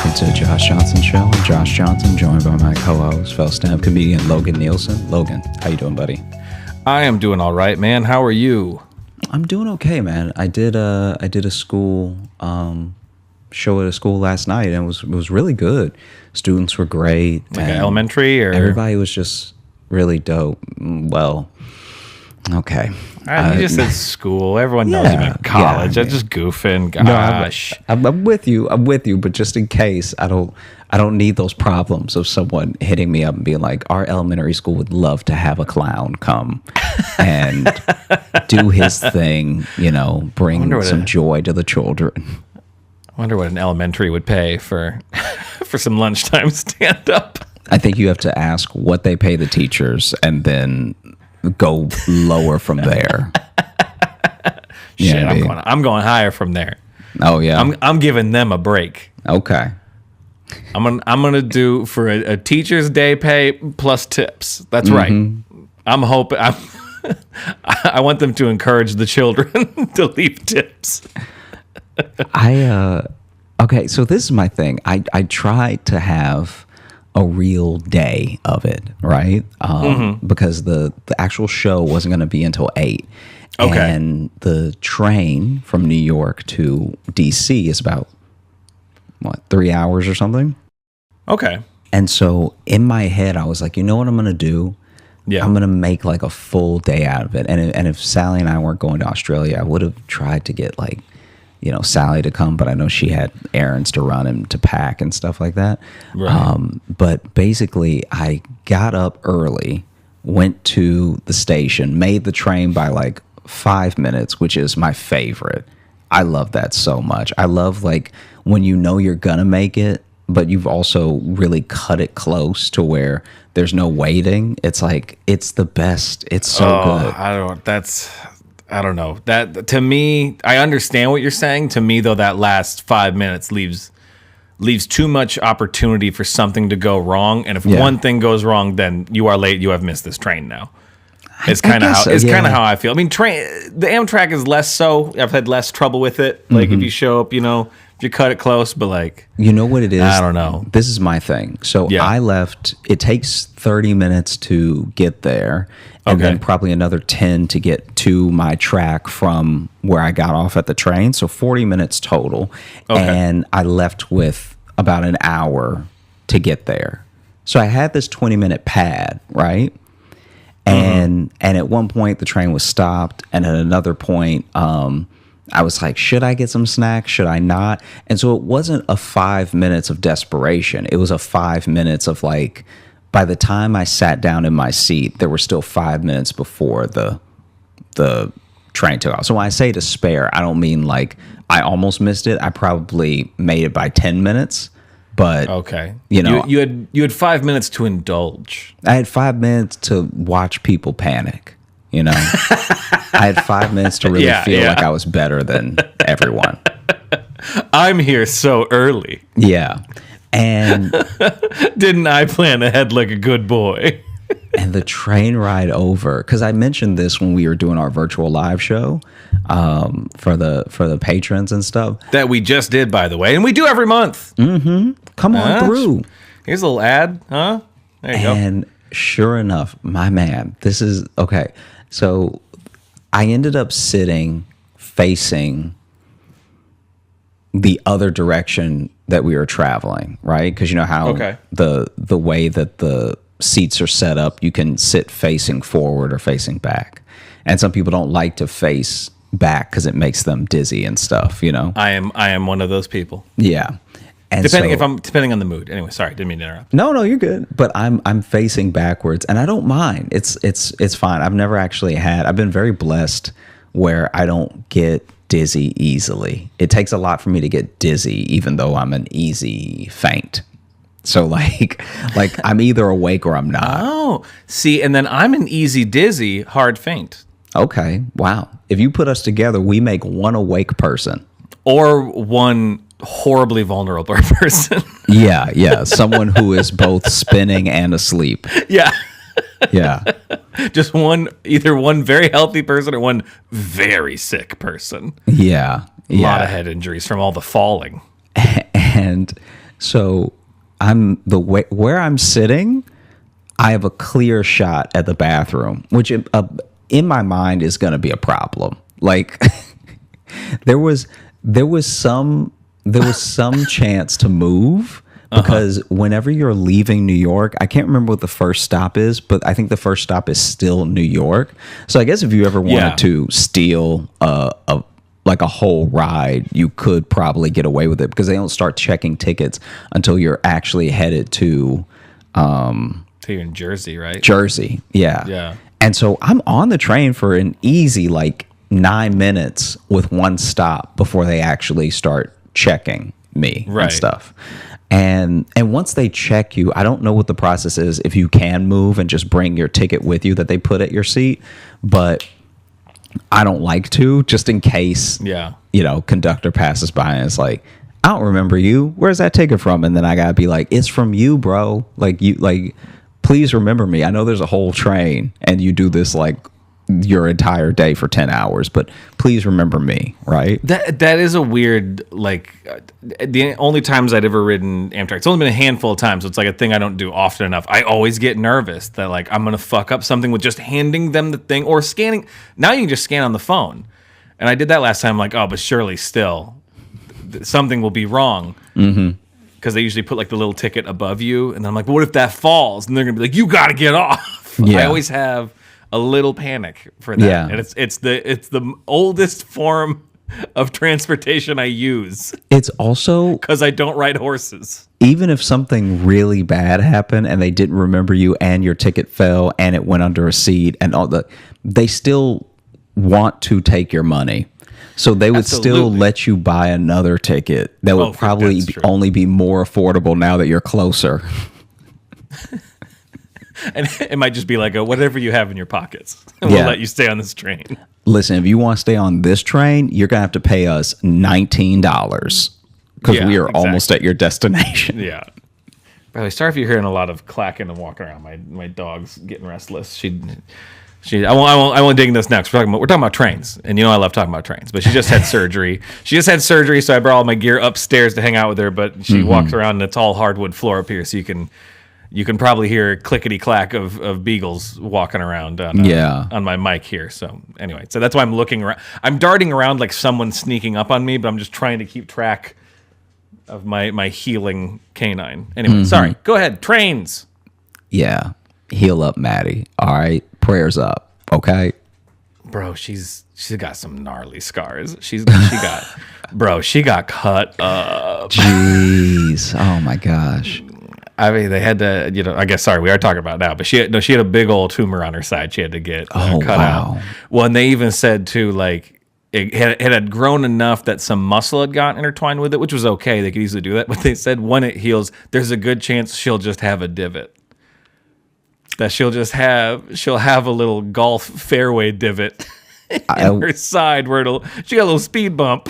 welcome to Josh Johnson Show. I'm Josh Johnson, joined by my co-host, fellow stand-up comedian Logan Nielsen. Logan, how you doing, buddy? I am doing all right, man. How are you? I'm doing okay, man. I did a school show at a school last night, and it was really good. Students were great. Like elementary, or everybody was just really dope. Well, okay. You just said school. Everyone knows you meant college. I'm just goofing. Gosh. No, I'm with you. But just in case, I don't need those problems of someone hitting me up and being like, our elementary school would love to have a clown come and do his thing, bring some joy to the children. I wonder what an elementary would pay for some lunchtime stand-up. I think you have to ask what they pay the teachers and then go lower from there. Shit, I'm going higher from there. Oh yeah, I'm giving them a break. Okay, I'm gonna do for a teacher's day pay plus tips. That's right. I'm hoping. I want them to encourage the children to leave tips. Okay, so this is my thing. I try to have a real day of it, right? Because the actual show wasn't going to be until 8. Okay. And the train from New York to DC is about, 3 hours or something? Okay. And so in my head, I was like, you know what I'm going to do? Yeah. I'm going to make like a full day out of it. And if Sally and I weren't going to Australia, I would have tried to get Sally to come, but I know she had errands to run and to pack and stuff like that. Right. But basically, I got up early, went to the station, made the train by 5 minutes, which is my favorite. I love that so much. I love when you know you're gonna make it, but you've also really cut it close to where there's no waiting. It's it's the best. It's so good. I don't know. That to me, I understand what you're saying. To me, though, that last 5 minutes leaves too much opportunity for something to go wrong. And if one thing goes wrong, then you are late. You have missed this train now. It's kind of how I feel. I mean, the Amtrak is less so. I've had less trouble with it. If you show up, if you cut it close, but you know what it is? I don't know. This is my thing. So I left. It takes 30 minutes to get there. And then probably another 10 to get to my track from where I got off at the train. So 40 minutes total. Okay. And I left with about an hour to get there. So I had this 20-minute pad, right? And at one point the train was stopped. And at another point, I was like, should I get some snacks? Should I not? And so it wasn't a 5 minutes of desperation. It was a 5 minutes of by the time I sat down in my seat, there were still 5 minutes before the train took off. So when I say to spare, I don't mean I almost missed it. I probably made it by 10 minutes. But okay, you had 5 minutes to indulge. I had 5 minutes to watch people panic. I had 5 minutes to really feel like I was better than everyone. I'm here so early. Yeah. And didn't I plan ahead like a good boy? And the train ride over, because I mentioned this when we were doing our virtual live show for the patrons and stuff. That we just did, by the way. And we do every month. Come on through. Here's a little ad, huh? There you go. And sure enough, my man, this is, okay. So I ended up sitting facing the other direction that we were traveling, right? Because you know how the way that the seats are set up, you can sit facing forward or facing back. And some people don't like to face back because it makes them dizzy and stuff, I am one of those people. Yeah. And depending on the mood. Anyway, sorry, didn't mean to interrupt. No, you're good. But I'm facing backwards and I don't mind. It's fine. I've been very blessed where I don't get dizzy easily. It takes a lot for me to get dizzy, even though I'm an easy faint. So I'm either awake or I'm not. Oh, see, and then I'm an easy dizzy, hard faint. Okay, wow. If you put us together, we make one awake person. Or one horribly vulnerable person. Yeah. Someone who is both spinning and asleep. Yeah. Yeah. Just either one very healthy person or one very sick person. Yeah. A lot of head injuries from all the falling. And So I'm the way where I'm sitting, I have a clear shot at the bathroom, which in my mind is going to be a problem. Like there was some chance to move because whenever you're leaving New York, I can't remember what the first stop is, but I think the first stop is still New York. So I guess if you ever wanted to steal like a whole ride, you could probably get away with it because they don't start checking tickets until you're actually headed to you're in Jersey, right? Jersey, yeah. Yeah. And so I'm on the train for an easy like 9 minutes with one stop before they actually start checking me and stuff. And once they check you, I don't know what the process is if you can move and just bring your ticket with you that they put at your seat, but I don't like to, just in case, conductor passes by and it's like, I don't remember you. Where's that ticket from? And then I gotta be like, it's from you, bro. Please remember me. I know there's a whole train and you do this like your entire day for 10 hours, but please remember me, right? That is a weird, like, the only times I'd ever ridden Amtrak, it's only been a handful of times, so it's like a thing I don't do often enough. I always get nervous that, like, I'm going to fuck up something with just handing them the thing or scanning. Now you can just scan on the phone. And I did that last time, like, oh, but surely still, something will be wrong. Mm-hmm. Because they usually put, like, the little ticket above you, and then I'm like, what if that falls? And they're going to be like, you got to get off. Yeah. I always have a little panic for that. Yeah. And it's the oldest form of transportation I use. It's also because I don't ride horses. Even if something really bad happened and they didn't remember you and your ticket fell and it went under a seat and they still want to take your money. So they would still let you buy another ticket that would probably only be more affordable now that you're closer. And it might just be like whatever you have in your pockets. And we'll let you stay on this train. Listen, if you want to stay on this train, you're going to have to pay us $19 because we are almost at your destination. Yeah. By the way, sorry if you're hearing a lot of clacking and walking around. My dog's getting restless. I won't dig into this next. We're talking about trains, and I love talking about trains. But she just had surgery. So I brought all my gear upstairs to hang out with her. But she walks around, and it's all hardwood floor up here, so you can probably hear clickety clack of beagles walking around on my mic here. So anyway, so that's why I'm looking around. I'm darting around like someone's sneaking up on me, but I'm just trying to keep track of my healing canine. Anyway, sorry. Go ahead. Trains. Yeah. Heal up, Maddie. All right. Prayers up. Okay. Bro, she's got some gnarly scars. She got cut up. Jeez. Oh my gosh. I mean, they had to, I guess, sorry, we are talking about now, but she had a big old tumor on her side she had to get cut out. Well, and they even said, too, like, it had grown enough that some muscle had gotten intertwined with it, which was okay. They could easily do that. But they said when it heals, there's a good chance she'll just have a divot. That she'll have a little golf fairway divot in her side where she got a little speed bump.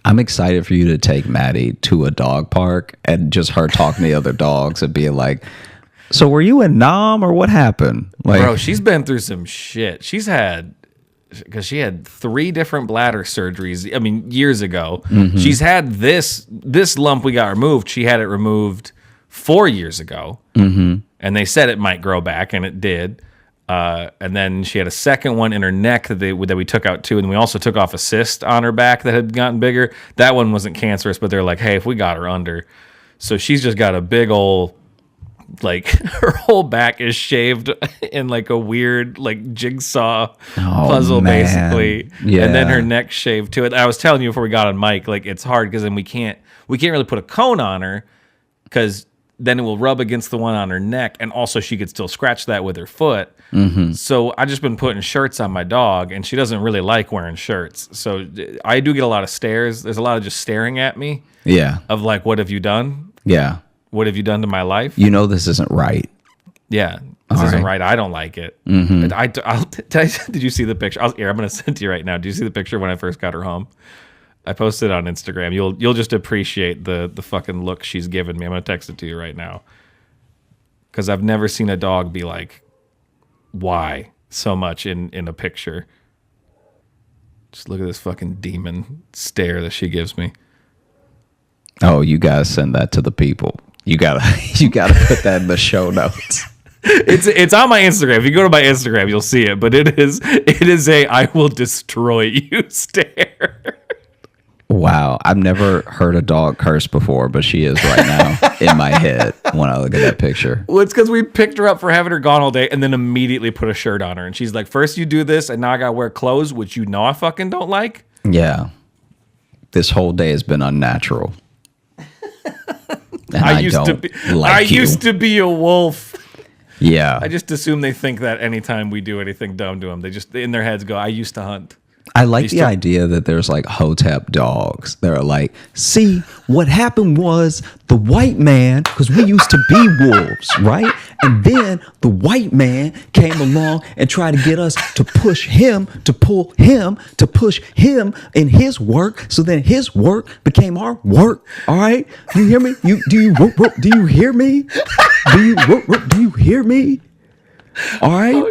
I'm excited for you to take Maddie to a dog park and just her talking to the other dogs and being like, so were you in Nam or what happened? Like, bro, she's been through some shit. Because she had 3 different bladder surgeries, I mean, years ago. Mm-hmm. She's had this lump we got removed. She had it removed 4 years ago. Mm-hmm. And they said it might grow back, and it did. And then she had a second one in her neck that we took out too, and we also took off a cyst on her back that had gotten bigger. That one wasn't cancerous, but they're like, hey, if we got her under, so she's just got a big old, like, her whole back is shaved in like a weird like jigsaw puzzle, basically. Yeah. And then her neck shaved too. I was telling you before we got on mic, like it's hard because then we can't really put a cone on her because then it will rub against the one on her neck, and also she could still scratch that with her foot. Mm-hmm. So I just been putting shirts on my dog, and she doesn't really like wearing shirts. So I do get a lot of stares. There's a lot of just staring at me. Yeah. Of like, what have you done? Yeah. What have you done to my life? This isn't right. Yeah. This isn't right. I don't like it. Mm-hmm. Did you see the picture? I'm going to send it to you right now. Did you see the picture when I first got her home? I posted it on Instagram. You'll just appreciate the fucking look she's given me. I'm gonna text it to you right now because I've never seen a dog be like, "Why?" so much in a picture. Just look at this fucking demon stare that she gives me. Oh, you gotta send that to the people. You gotta you gotta put that in the show notes. It's on my Instagram. If you go to my Instagram, you'll see it. But it is a I will destroy you stare. Wow, I've never heard a dog curse before, but she is right now in my head when I look at that picture. Well, it's because we picked her up for having her gone all day and then immediately put a shirt on her. And she's like, first you do this, and now I got to wear clothes, which you know I fucking don't like. Yeah. This whole day has been unnatural. And I used to be a wolf. Yeah. I just assume they think that anytime we do anything dumb to them, they just in their heads go, I used to hunt. I like the idea that there's like Hotep dogs that are like, see, what happened was the white man, because we used to be wolves, right? And then the white man came along and tried to get us to push him, to pull him, to push him in his work. So then his work became our work. All right. Do you hear me? Do you hear me? Do you hear me? All right.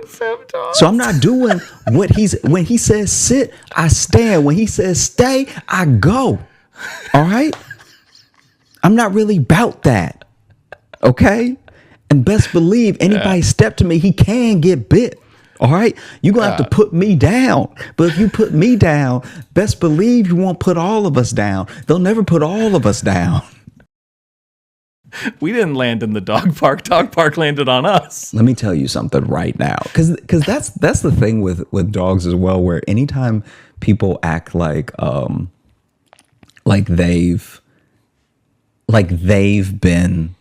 So I'm not doing what when he says sit, I stand. When he says stay, I go. All right. I'm not really about that. Okay. And best believe anybody step to me, he can get bit. All right. You're going to have to put me down. But if you put me down, best believe you won't put all of us down. They'll never put all of us down. We didn't land in the dog park. Dog park landed on us. Let me tell you something right now, because that's the thing with dogs as well. Where anytime people act like they've been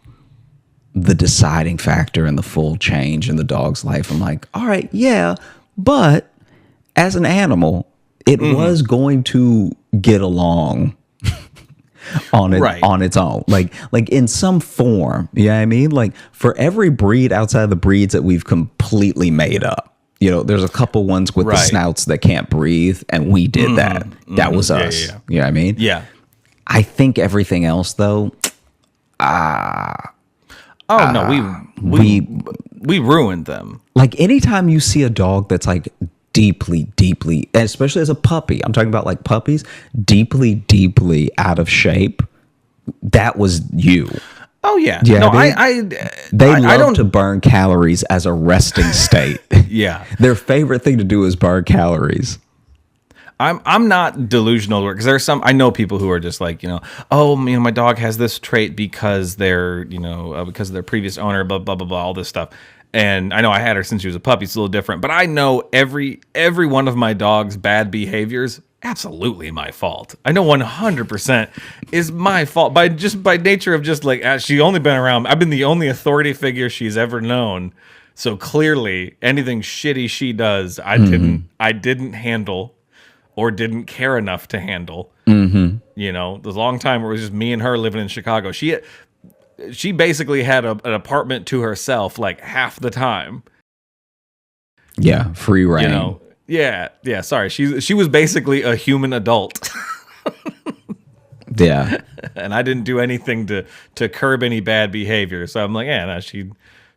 the deciding factor in the full change in the dog's life, I'm like, all right, yeah, but as an animal, it was going to get along on its own, like in some form. You know what I mean? Like for every breed outside of the breeds that we've completely made up, you know, there's a couple ones with the snouts that can't breathe, and we did that. That was us. Yeah. You know what I mean? Yeah. I think everything else though, we ruined them. Like anytime you see a dog that's like deeply, especially as a puppy, I'm talking about like puppies, deeply out of shape, that was you. Oh yeah. Yeah, no, they love to burn calories as a resting state. Yeah. Their favorite thing to do is burn calories. I'm not delusional because there's I know people who are just like, my dog has this trait because they're, because of their previous owner, blah, blah, blah, blah, all this stuff. And I know I had her since she was a puppy. It's a little different, but I know every one of my dog's bad behaviors, absolutely my fault. I know 100% is my fault by nature of just like, she only been around. I've been the only authority figure she's ever known. So clearly anything shitty she does, I didn't handle or didn't care enough to handle. Mm-hmm. The long time where it was just me and her living in Chicago. She basically had an apartment to herself like half the time. Yeah, free reign. Yeah. Sorry, she was basically a human adult. Yeah, and I didn't do anything to curb any bad behavior. So I'm like,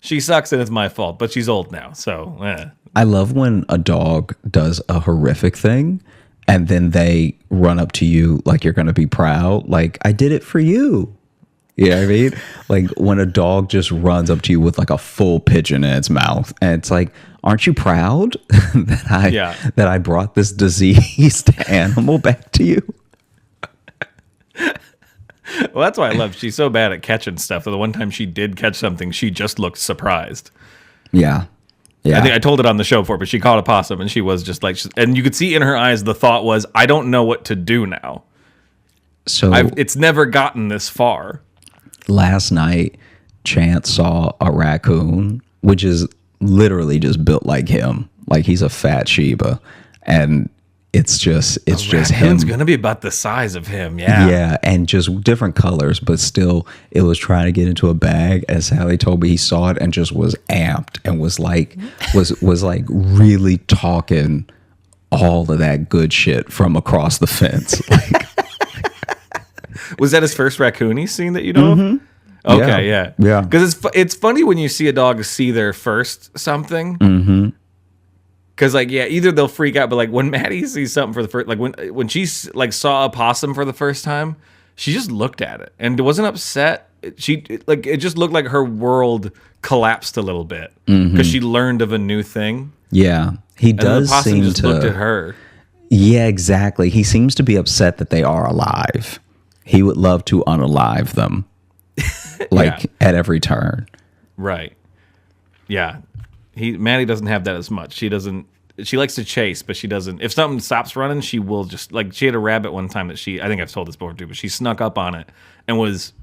she sucks and it's my fault. But she's old now, so. I love when a dog does a horrific thing, and then they run up to you like you're going to be proud. Like, I did it for you. You know what I mean? Like when a dog just runs up to you with like a full pigeon in its mouth, and it's like, aren't you proud that I brought this diseased animal back to you? Well, that's why I love. She's so bad at catching stuff. The one time she did catch something, she just looked surprised. Yeah. I think I told it on the show before, but she caught a possum and she was just like, and you could see in her eyes the thought was, I don't know what to do now. So it's never gotten this far. Last night, Chance saw a raccoon, which is literally just built like him. Like he's a fat Shiba. And it's just him. It's going to be about the size of him. Yeah. Yeah. And just different colors, but still it was trying to get into a bag. As Sally told me, he saw it and just was amped and was like really talking all of that good shit from across the fence. Like, was that his first raccoon he's seen that you know of? Okay, yeah. Because it's funny when you see a dog see their first something. Mm-hmm. Because either they'll freak out, but like when Maddie sees something for the first, like when she like saw a possum for the first time, she just looked at it and wasn't upset. It just looked like her world collapsed a little bit because she learned of a new thing. Yeah, he does the possum seem just to looked at her. Yeah, exactly. He seems to be upset that they are alive. He would love to unalive them, at every turn. Right. Yeah. Maddie doesn't have that as much. She doesn't. She likes to chase, but she doesn't. If something stops running, she will just she had a rabbit one time that I think I've told this before too, but she snuck up on it and was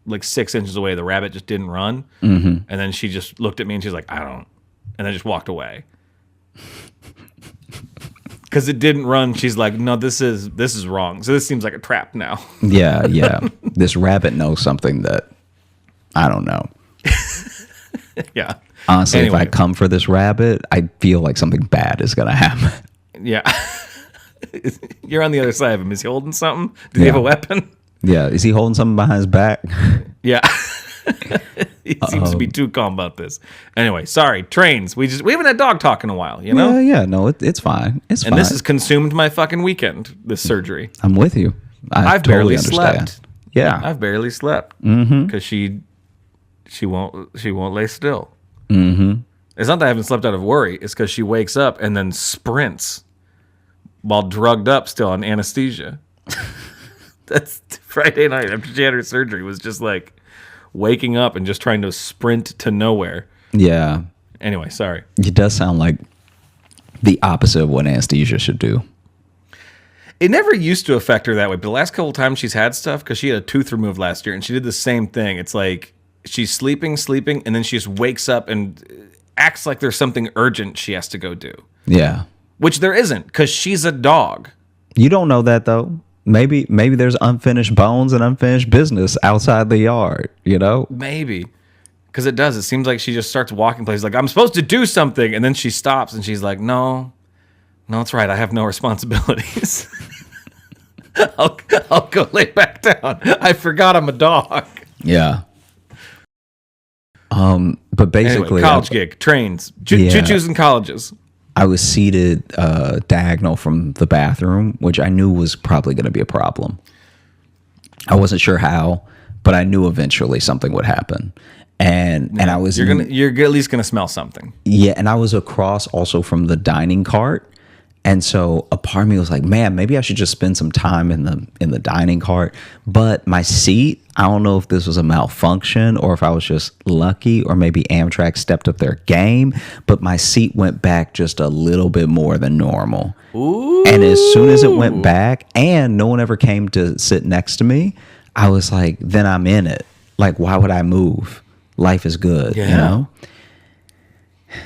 6 inches away. The rabbit just didn't run, and then she just looked at me and she's like, "I don't," and then just walked away. Because it didn't run, she's like, "No, this is wrong. So this seems like a trap now." Yeah. This rabbit knows something that I don't know. Yeah. Honestly, anyway. If I come for this rabbit, I feel like something bad is going to happen. Yeah. You're on the other side of him. Is he holding something? Does he have a weapon? Yeah. Is he holding something behind his back? Yeah. He seems to be too calm about this. Anyway, sorry. Trains. We haven't had dog talk in a while, you know? Yeah. No, it's fine. It's fine. And this has consumed my fucking weekend, this surgery. I'm with you. I've totally barely slept. Yeah. I've barely slept. Because she won't lay still. It's not that I haven't slept out of worry. It's because she wakes up and then sprints while drugged up still on anesthesia. That's Friday night after she had her surgery was just waking up and just trying to sprint to nowhere. Yeah. Anyway, sorry. It does sound like the opposite of what anesthesia should do. It never used to affect her that way, but the last couple times she's had stuff, because she had a tooth removed last year, and she did the same thing. It's like she's sleeping, and then she just wakes up and acts like there's something urgent she has to go do. Yeah. Which there isn't, because she's a dog. You don't know that, though. Maybe there's unfinished bones and unfinished business outside the yard, you know? Maybe. Because it does. It seems like she just starts walking places like, I'm supposed to do something, and then she stops, and she's like, no, it's right. I have no responsibilities. I'll go lay back down. I forgot I'm a dog. Yeah. But basically, anyway, college gig, trains, choo-choos and colleges. I was seated diagonal from the bathroom, which I knew was probably going to be a problem. I wasn't sure how, but I knew eventually something would happen. And I was you're at least gonna smell something. Yeah, and I was across also from the dining cart. And so a part of me was like, man, maybe I should just spend some time in the dining cart. But my seat, I don't know if this was a malfunction or if I was just lucky or maybe Amtrak stepped up their game. But my seat went back just a little bit more than normal. Ooh. And as soon as it went back and no one ever came to sit next to me, I was like, then I'm in it. Like, why would I move? Life is good, you know?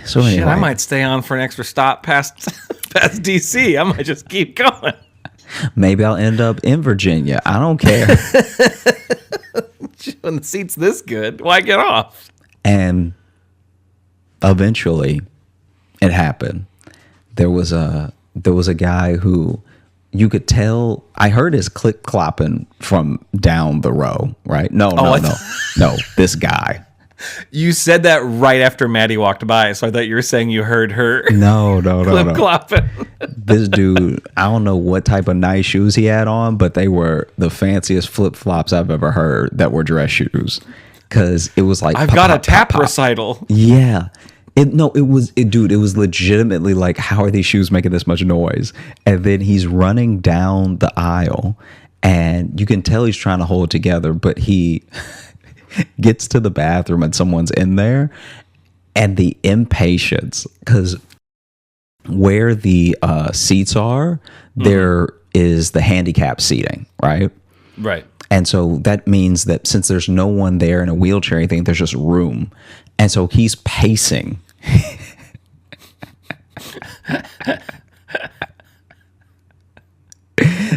So anyway. Shit, I might stay on for an extra stop past DC. I might just keep going. Maybe I'll end up in Virginia. I don't care. When the seat's this good, why get off? And eventually, it happened. There was a guy who you could tell. I heard his click clopping from down the row. Right? No. This guy. You said that right after Maddie walked by, so I thought you were saying you heard her. No. Clip-clopping. This dude, I don't know what type of nice shoes he had on, but they were the fanciest flip-flops I've ever heard that were dress shoes. Because it was like... I've got a tap recital. Yeah. It was legitimately like, how are these shoes making this much noise? And then he's running down the aisle, and you can tell he's trying to hold it together, but he... gets to the bathroom and someone's in there, and the impatience, because where the seats are, there is the handicap seating, right? Right. And so that means that since there's no one there in a wheelchair or anything, there's just room. And so he's pacing.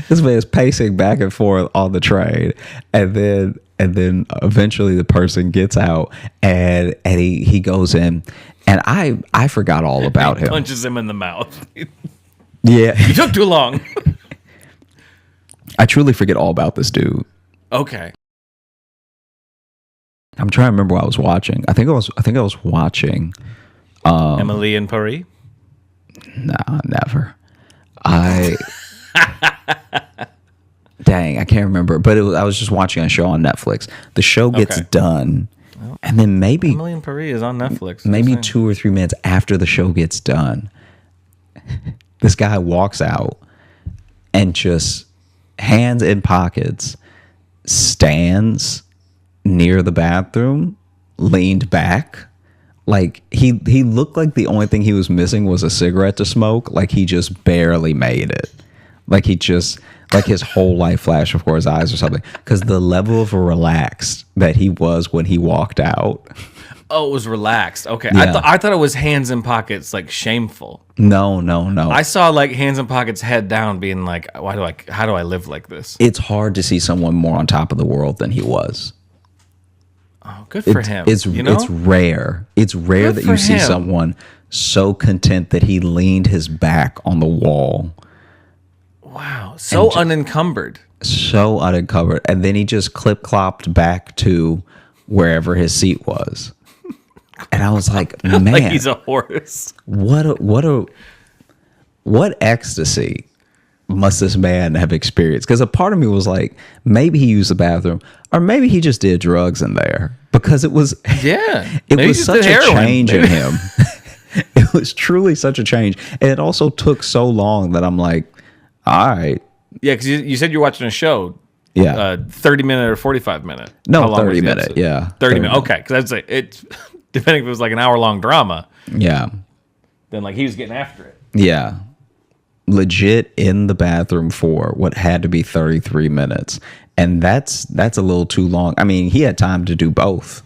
This man is pacing back and forth on the train, and then eventually the person gets out, and he goes in, and I forgot all about him. Punches him in the mouth. Yeah, you took too long. I truly forget all about this dude. Okay. I'm trying to remember what I was watching. I think I was watching Emily in Paris. Nah, never. dang, I can't remember. But I was just watching a show on Netflix. The show gets done, and then maybe Emily in Paris is on Netflix. Maybe 2 or 3 minutes after the show gets done, this guy walks out and just hands in pockets, stands near the bathroom, leaned back. Like he looked like the only thing he was missing was a cigarette to smoke. Like he just barely made it. Like his whole life flashed before his eyes or something. Because the level of relaxed that he was when he walked out. Oh, it was relaxed. Okay, Yeah. I thought it was hands in pockets, like shameful. No. I saw like hands in pockets, head down, being like, how do I live like this? It's hard to see someone more on top of the world than he was. Oh, good for him. It's rare. It's rare that you see someone so content that he leaned his back on the wall. Wow, so unencumbered. So unencumbered. And then he just clip-clopped back to wherever his seat was. And I was like, man. Like he's a horse. What ecstasy must this man have experienced? Because a part of me was like, maybe he used the bathroom, or maybe he just did drugs in there. Because it was such a change in him. It was truly such a change. And it also took so long that I'm like, all right. Yeah, because you said you're watching a show. Yeah. 30-minute or 45-minute? No, 30-minute. Yeah. 30 minutes. Okay, because I'd say it's depending if it was like an hour-long drama. Yeah. Then like he was getting after it. Yeah. Legit in the bathroom for what had to be 33 minutes. And that's a little too long. I mean, he had time to do both.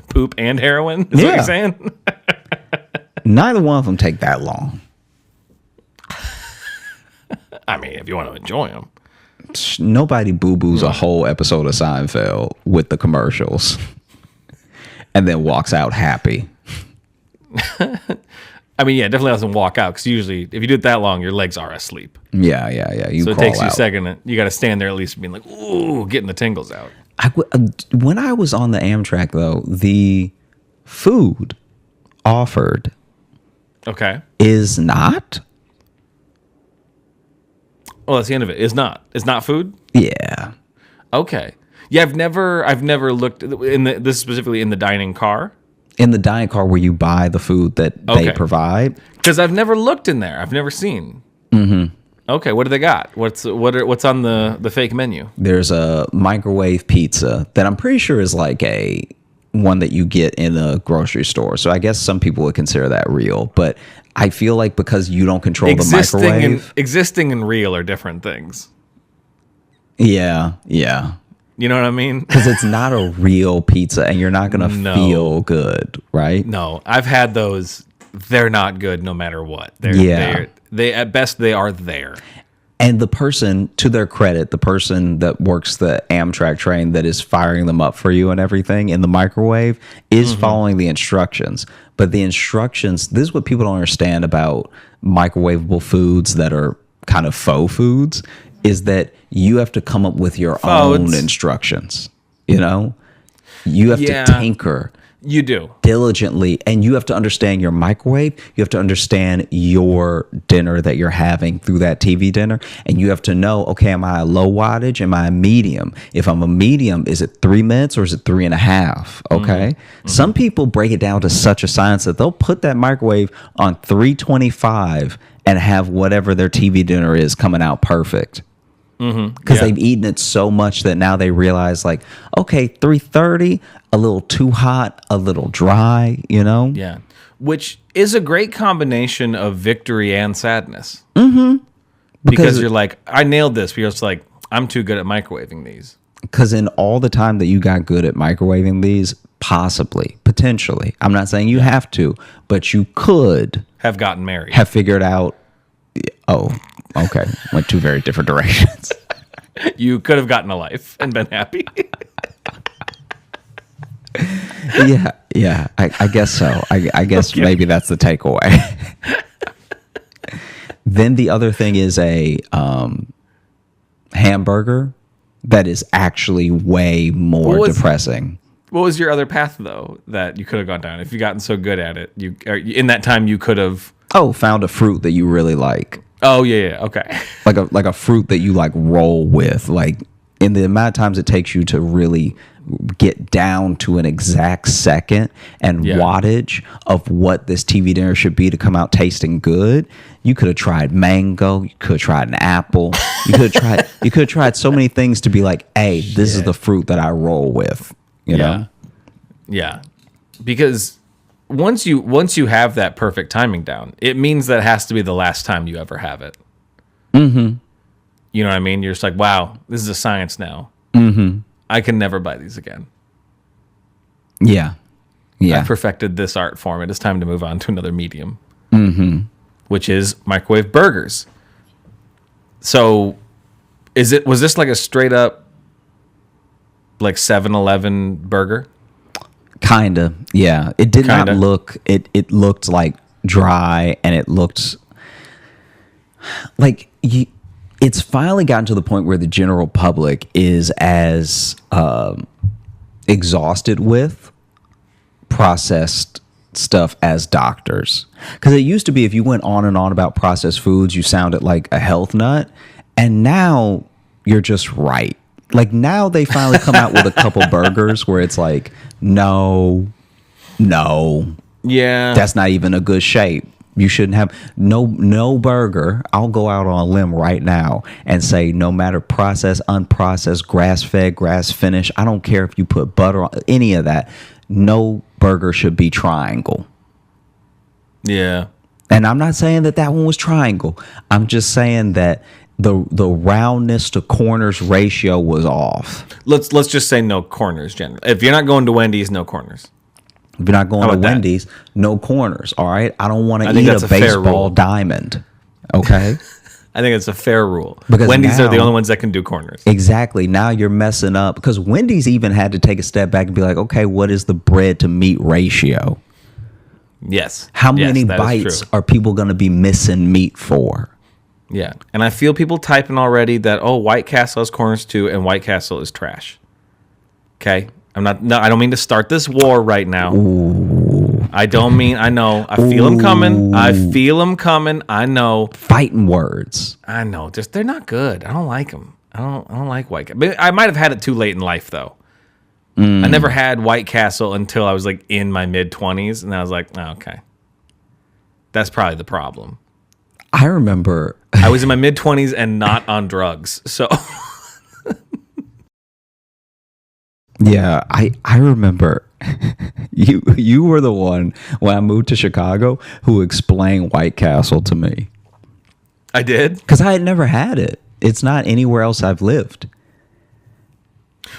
Poop and heroin? Is what you're saying? Neither one of them take that long. I mean, if you want to enjoy them. Nobody boo-boos a whole episode of Seinfeld with the commercials and then walks out happy. I mean, yeah, definitely doesn't walk out, because usually if you do it that long, your legs are asleep. Yeah. So it takes you a second. You got to stand there at least being like, ooh, getting the tingles out. When I was on the Amtrak, though, the food offered is not. Well, that's the end of it. Is not. It's not food? Yeah. Okay. Yeah, I've never looked this specifically in the dining car. In the dining car where you buy the food that they provide. Because I've never looked in there. I've never seen. Mm-hmm. Okay, what do they got? What's on the fake menu? There's a microwave pizza that I'm pretty sure is like a one that you get in a grocery store. So I guess some people would consider that real, but I feel like because you don't control the microwave, existing and real are different things. Yeah. You know what I mean? Because it's not a real pizza, and you're not gonna feel good, right? No, I've had those. They're not good, no matter what. They at best they are there. And the person, to their credit, the person that works the Amtrak train that is firing them up for you and everything in the microwave is following the instructions. But the instructions, this is what people don't understand about microwavable foods that are kind of faux foods, is that you have to come up with your own instructions. You know? You have to tinker. You do. Diligently, and you have to understand your microwave. You have to understand your dinner that you're having through that TV dinner, and you have to know, okay, am I a low wattage? Am I a medium? If I'm a medium, is it 3 minutes or is it 3.5? Okay. Some people break it down to such a science that they'll put that microwave on 325 and have whatever their TV dinner is coming out perfect. Because they've eaten it so much that now they realize, like, okay, 330, a little too hot, a little dry, you know? Yeah. Which is a great combination of victory and sadness. Because you're like, I nailed this. But you're just like, I'm too good at microwaving these. Because in all the time that you got good at microwaving these, possibly, potentially, I'm not saying you have to, but you could have gotten married. Have figured out, okay, went two very different directions. You could have gotten a life and been happy. Yeah, I guess so. I guess maybe that's the takeaway. Then the other thing is a hamburger that is actually way more depressing. What was your other path, though, that you could have gone down? If you gotten so good at it, in that time you could have... found a fruit that you really like. Oh yeah, okay. Like a fruit that you like roll with, like in the amount of times it takes you to really get down to an exact second and wattage of what this TV dinner should be to come out tasting good. You could have tried mango, you could have tried an apple, you could have tried so many things to be like, hey, this is the fruit that I roll with, you know? Yeah. Because once you have that perfect timing down, it means that it has to be the last time you ever have it. Mm-hmm. You know what I mean? You're just like, wow, this is a science now. Mm-hmm. I can never buy these again. Yeah. I've perfected this art form. It is time to move on to another medium, which is microwave burgers. So, was this like a straight up like 7-Eleven burger? Kinda, yeah. It did not look. It looked like dry, and it looked like it's finally gotten to the point where the general public is as exhausted with processed stuff as doctors. Because it used to be if you went on and on about processed foods, you sounded like a health nut, and now you're just right. Like now they finally come out with a couple burgers where it's like, no, yeah, that's not even a good shape. You shouldn't have no burger. I'll go out on a limb right now and say no matter processed, unprocessed, grass-fed, grass-finished, I don't care if you put butter on any of that, no burger should be triangle. Yeah. And I'm not saying that one was triangle. I'm just saying that the roundness to corners ratio was off. Let's just say no corners generally. If you're not going to Wendy's, no corners. If you're not going to Wendy's, no corners. All right, I don't want to eat a baseball diamond. Okay, I think it's a fair rule. Because Wendy's are the only ones that can do corners. Exactly. Now you're messing up because Wendy's even had to take a step back and be like, okay, what is the bread to meat ratio? Yes. How many bites are people going to be missing meat for? Yeah, and I feel people typing already that White Castle has corners too, and White Castle is trash. Okay. I don't mean to start this war right now. Ooh. I don't mean, I know. I feel them coming. I know. Fighting words. I know. They're not good. I don't like them. I don't like White Castle. I might have had it too late in life, though. I never had White Castle until I was like in my mid-20s, and I was like, oh, okay. That's probably the problem. I remember. I was in my mid-20s and not on drugs, so... Yeah, I remember you were the one when I moved to Chicago who explained White Castle to me. I did? Because I had never had it. It's not anywhere else I've lived.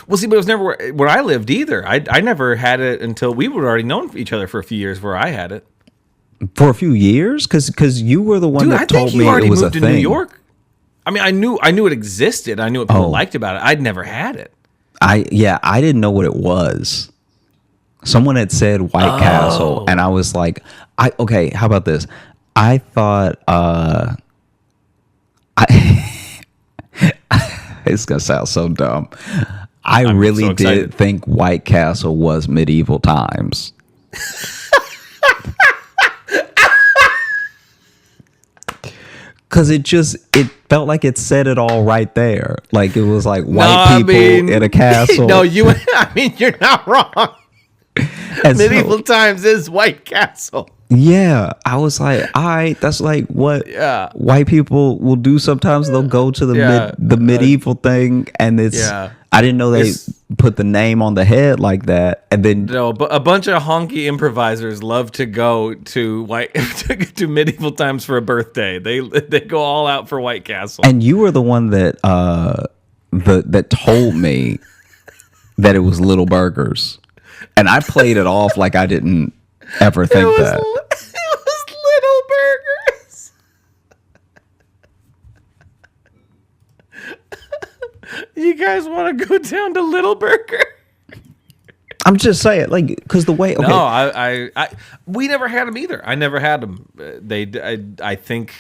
Well, see, but it was never where I lived either. I never had it until we would already known each other for a few years where I had it. For a few years? Because you were the one that told me it was a thing. New York. I mean, I knew it existed. I knew what people liked about it. I'd never had it. I didn't know what it was. Someone had said White Castle, and I was like, okay, how about this? I thought, it's gonna sound so dumb. I'm really did think White Castle was medieval times. Because it felt like it said it all right there. Like it was like white people in a castle. No, you're not wrong. Medieval times is White Castle. Yeah, I was like, all right, that's like what white people will do sometimes. They'll go to the medieval thing, and it's. I didn't know they put the name on the head like that, and then but a bunch of honky improvisers love to go to to medieval times for a birthday. They go all out for White Castle. And you were the one that that told me that it was Little Burgers, and I played it off like I didn't ever think that. It was Little Burgers. You guys want to go down to Little Burger? I'm just saying, like, because the way. Okay. No, we never had them either. I never had them. I think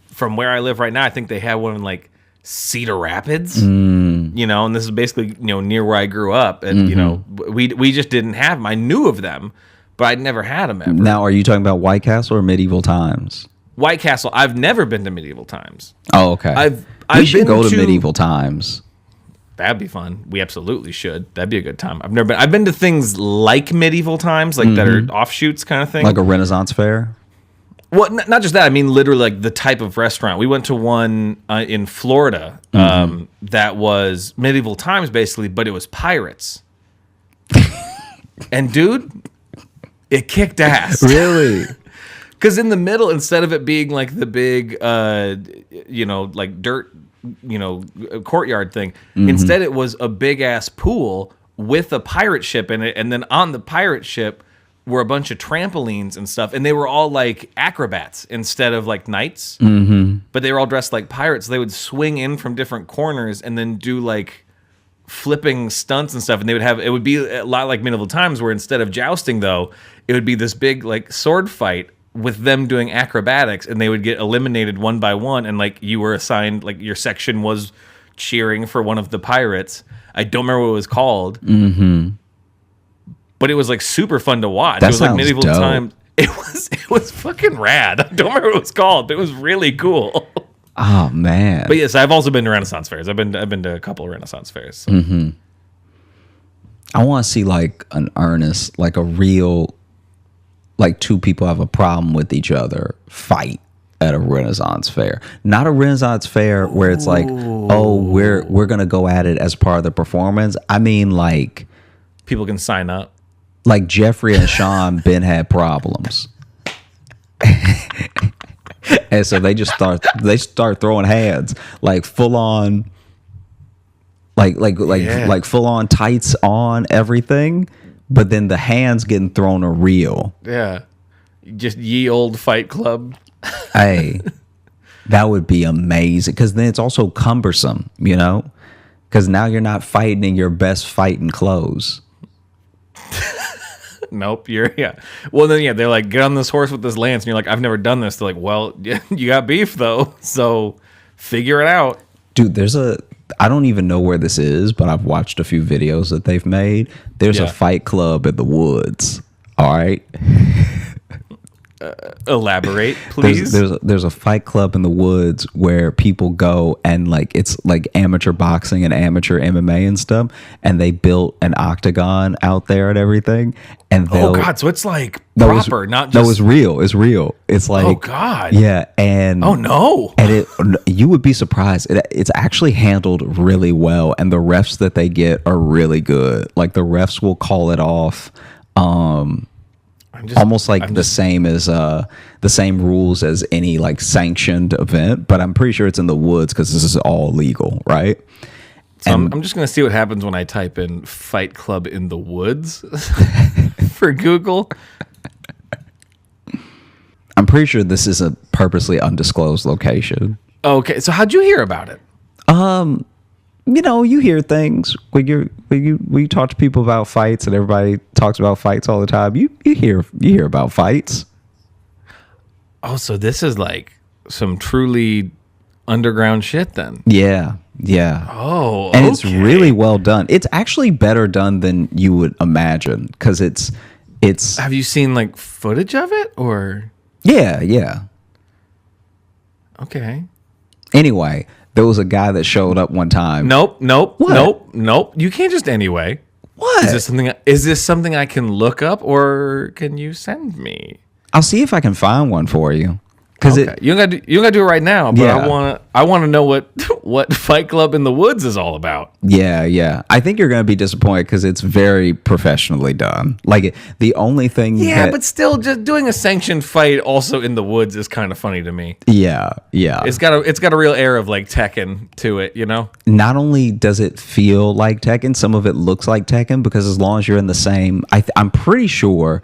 from where I live right now, I think they had one in like Cedar Rapids. You know, and this is basically near where I grew up, and we just didn't have them. I knew of them, but I'd never had them ever. Now, are you talking about White Castle or medieval times? White Castle. I've never been to medieval times. Oh, okay. We should go to medieval times. That'd be fun. We absolutely should. That'd be a good time. I've been to things like medieval times, like that are offshoots kind of thing. Like a Renaissance fair? Well, not just that. I mean, literally, like the type of restaurant. We went to one in Florida that was medieval times, basically, but it was pirates. And dude, it kicked ass. Really? Because in the middle, instead of it being like the big, like dirt, courtyard thing, instead it was a big ass pool with a pirate ship in it, and then on the pirate ship were a bunch of trampolines and stuff, and they were all like acrobats instead of like knights, but they were all dressed like pirates. They would swing in from different corners and then do like flipping stunts and stuff, and it would be a lot like medieval times, where instead of jousting though, it would be this big like sword fight with them doing acrobatics, and they would get eliminated one by one, and like you were assigned, like your section was cheering for one of the pirates. I don't remember what it was called, but it was like super fun to watch. That it was like medieval dope. time. It was fucking rad. I don't remember what it was called, but it was really cool. Oh man! But yes, I've also been to Renaissance fairs. I've been to a couple of Renaissance fairs. So. I want to see like an earnest, like a real, like two people have a problem with each other fight at a Renaissance fair. Not a Renaissance fair where it's like, oh, we're gonna go at it as part of the performance. I mean, like people can sign up. Like Jeffrey and Sean been had problems. And so they start throwing hands, like full on, like full on tights on everything, but then the hands getting thrown are real. Yeah, just ye old Fight Club. Hey, that would be amazing, because then it's also cumbersome, because now you're not fighting in your best fighting clothes. Nope, Well, then they're like, get on this horse with this lance, and you're like, I've never done this. They're like, well, you got beef though, so figure it out. Dude, I don't even know where this is, but I've watched a few videos that they've made. There's a fight club in the woods. All right. Elaborate, please. There's a fight club in the woods where people go, and like it's like amateur boxing and amateur MMA and stuff, and they built an octagon out there and everything. And oh god, so it's like proper, not just. No, it's real. It's real. It's like, oh god, yeah, and oh no, and you would be surprised. It's actually handled really well, and the refs that they get are really good. Like the refs will call it off. Almost like the same as the same rules as any like sanctioned event, but I'm pretty sure it's in the woods because this is all legal, right? So I'm just gonna see what happens when I type in "fight club in the woods" for Google. I'm pretty sure this is a purposely undisclosed location. Okay, so how'd you hear about it? You hear things when you talk to people about fights, and everybody talks about fights all the time. You hear about fights. Oh, so this is like some truly underground shit then. Yeah. Oh, and it's really well done. It's actually better done than you would imagine, because it's. Have you seen like footage of it or? Yeah. Okay. Anyway. There was a guy that showed up one time. Nope. You can't just anyway. What? Is this something I can look up, or can you send me? I'll see if I can find one for you. Okay. You don't gotta do it right now, but I wanna know what Fight Club in the Woods is all about. Yeah. I think you're gonna be disappointed because it's very professionally done. Like the only thing. Yeah, but still, just doing a sanctioned fight also in the woods is kind of funny to me. Yeah. It's got a real air of like Tekken to it, Not only does it feel like Tekken, some of it looks like Tekken, because as long as you're in the same, I'm pretty sure,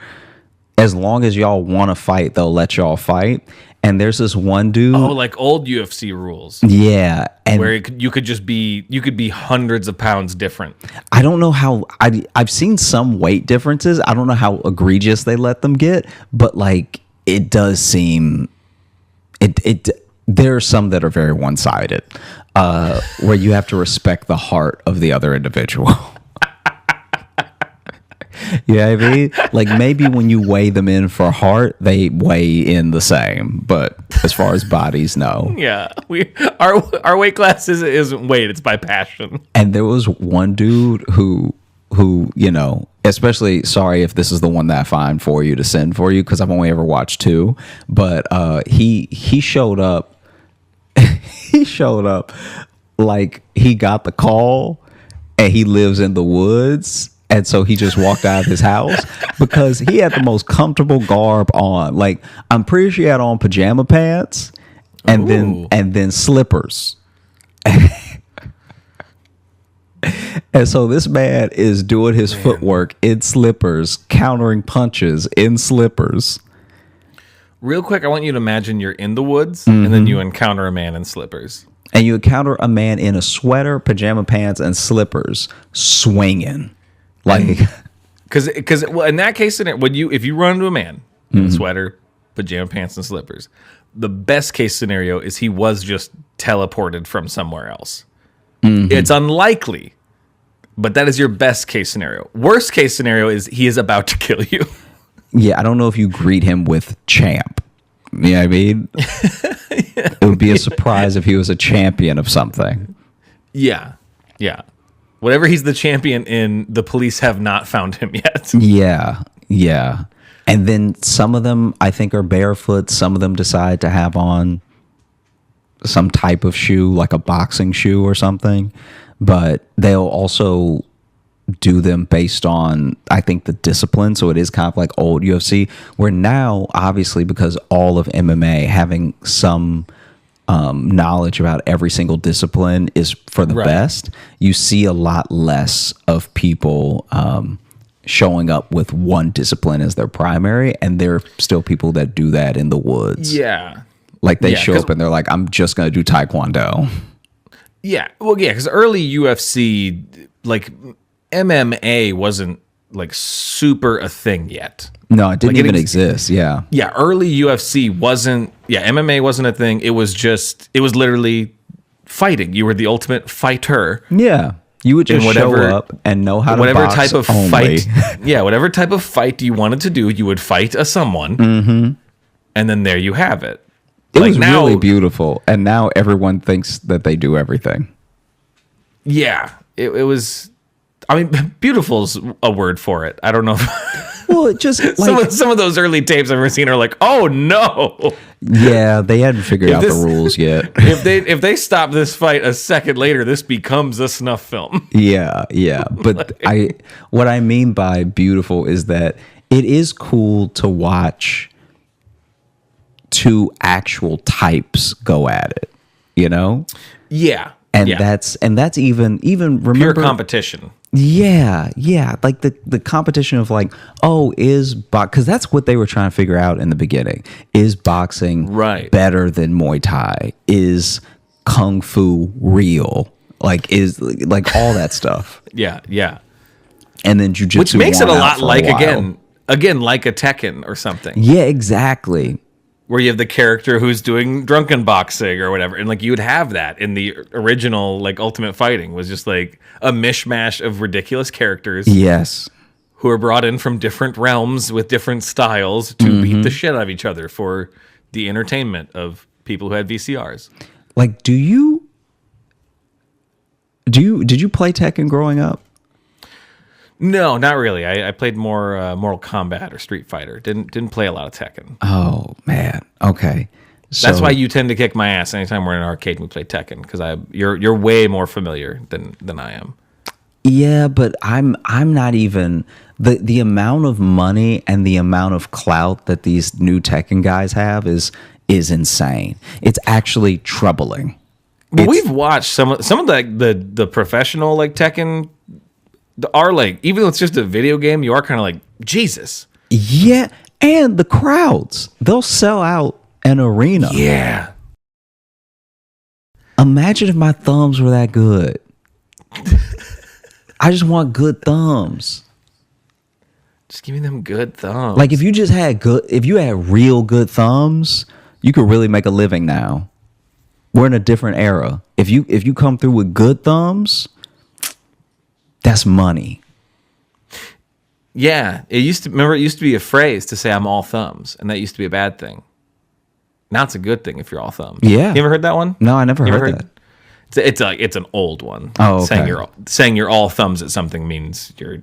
as long as y'all want to fight, they'll let y'all fight. And there's this one dude. Oh, like old UFC rules. Yeah, and where you could be hundreds of pounds different. I don't know how. I've seen some weight differences. I don't know how egregious they let them get, but like it does seem there are some that are very one-sided, where you have to respect the heart of the other individual. You know what I mean? Like maybe when you weigh them in for heart, they weigh in the same. But as far as bodies, no. Yeah, our weight class isn't weight; it's by passion. And there was one dude who especially, sorry if this is the one that I find for you to send for you because I've only ever watched 2, but he showed up. He showed up like he got the call, and he lives in the woods. And so he just walked out of his house because he had the most comfortable garb on. Like, I'm pretty sure he had on pajama pants and then slippers. And so this man is doing his footwork in slippers, countering punches in slippers. Real quick, I want you to imagine you're in the woods and then you encounter a man in slippers. And you encounter a man in a sweater, pajama pants, and slippers swinging. Like, because in that case, if you run into a man in a sweater, pajama pants, and slippers, the best case scenario is he was just teleported from somewhere else. It's unlikely, but that is your best case scenario. Worst case scenario is he is about to kill you. Yeah, I don't know if you greet him with champ. You know what I mean? It would be a surprise if he was a champion of something. Yeah. Whatever he's the champion in, the police have not found him yet. Yeah. And then some of them, I think, are barefoot. Some of them decide to have on some type of shoe, like a boxing shoe or something. But they'll also do them based on, I think, the discipline. So it is kind of like old UFC, where now, obviously, because all of MMA having some knowledge about every single discipline is for the best, you see a lot less of people showing up with one discipline as their primary, and there are still people that do that in the woods. Yeah. Like they show up and they're like, I'm just going to do Taekwondo. Yeah. Well, yeah, because early UFC, like MMA wasn't like super a thing yet. No, it didn't even exist. Yeah. Yeah. Early UFC wasn't, MMA wasn't a thing. It was literally fighting. You were the ultimate fighter. Yeah. You would just show up and know how to box type of only. Fight. Yeah. Whatever type of fight you wanted to do, you would fight someone. And then there you have it. It was really beautiful. And now everyone thinks that they do everything. Yeah. It was, I mean, beautiful's a word for it. I don't know if well, it just like some of those early tapes I've ever seen are like, oh no. Yeah, they hadn't figured out the rules yet. If they stop this fight a second later, this becomes a snuff film. Yeah. But what I mean by beautiful is that it is cool to watch two actual types go at it, you know? Yeah. And that's even remember pure competition. Yeah. Like the competition of like, because that's what they were trying to figure out in the beginning. Is boxing better than Muay Thai? Is Kung Fu real? Like, is like all that stuff. Yeah. And then Jiu-Jitsu, which makes it a lot like again like a Tekken or something. Yeah, exactly. Where you have the character who's doing drunken boxing or whatever. And like you would have that in the original like Ultimate Fighting was just like a mishmash of ridiculous characters. Yes. Who are brought in from different realms with different styles to beat the shit out of each other for the entertainment of people who had VCRs. Like, did you play Tekken growing up? No, not really. I played more Mortal Kombat or Street Fighter. Didn't play a lot of Tekken. Oh man. Okay. So, that's why you tend to kick my ass anytime we're in an arcade and we play Tekken because you're way more familiar than I am. Yeah, but I'm not even the amount of money and the amount of clout that these new Tekken guys have is insane. It's actually troubling. But we've watched some of the professional like Tekken. Are like, even though it's just a video game, you are kind of like, Jesus. Yeah, and the crowds, they'll sell out an arena. Yeah. Imagine if my thumbs were that good. I just want good thumbs. Just give me them good thumbs. Like if you had real good thumbs, you could really make a living now. We're in a different era. If you come through with good thumbs, that's money. Yeah, it used to be a phrase to say I'm all thumbs, and that used to be a bad thing. Now it's a good thing if you're all thumbs. Yeah. You ever heard that one? No, I never heard that. It's an old one. Oh, okay. Saying you're all thumbs at something means you're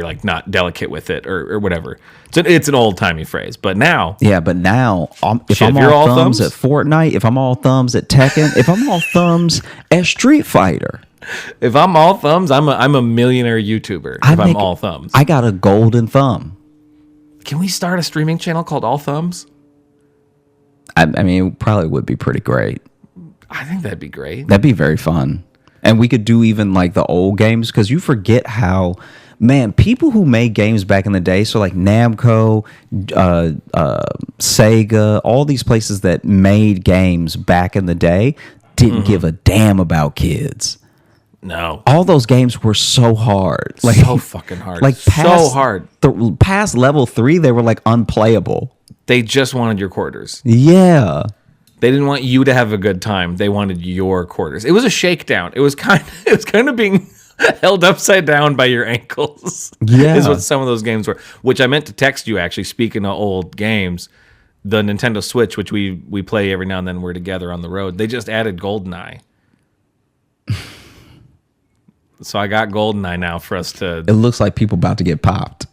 like not delicate with it or whatever. It's an old timey phrase. But now, if I'm all thumbs at Fortnite, if I'm all thumbs at Tekken, if I'm all thumbs at Street Fighter, if I'm all thumbs, I'm a millionaire YouTuber. I'm all thumbs, I got a golden thumb. Can we start a streaming channel called All Thumbs? I mean, it probably would be pretty great. I think that'd be great. That'd be very fun. And we could do even like the old games, because you forget how, man, people who made games back in the day, so like Namco, Sega, all these places that made games back in the day didn't give a damn about kids. No. All those games were so hard. Like, so fucking hard. Like so hard. Past level 3, they were like unplayable. They just wanted your quarters. Yeah. They didn't want you to have a good time. They wanted your quarters. It was a shakedown. It was kind of being held upside down by your ankles. Yeah. Is what some of those games were. Which I meant to text you, actually, speaking of old games. The Nintendo Switch, which we play every now and then, we're together on the road. They just added GoldenEye. So I got GoldenEye now for us to... It looks like people about to get popped.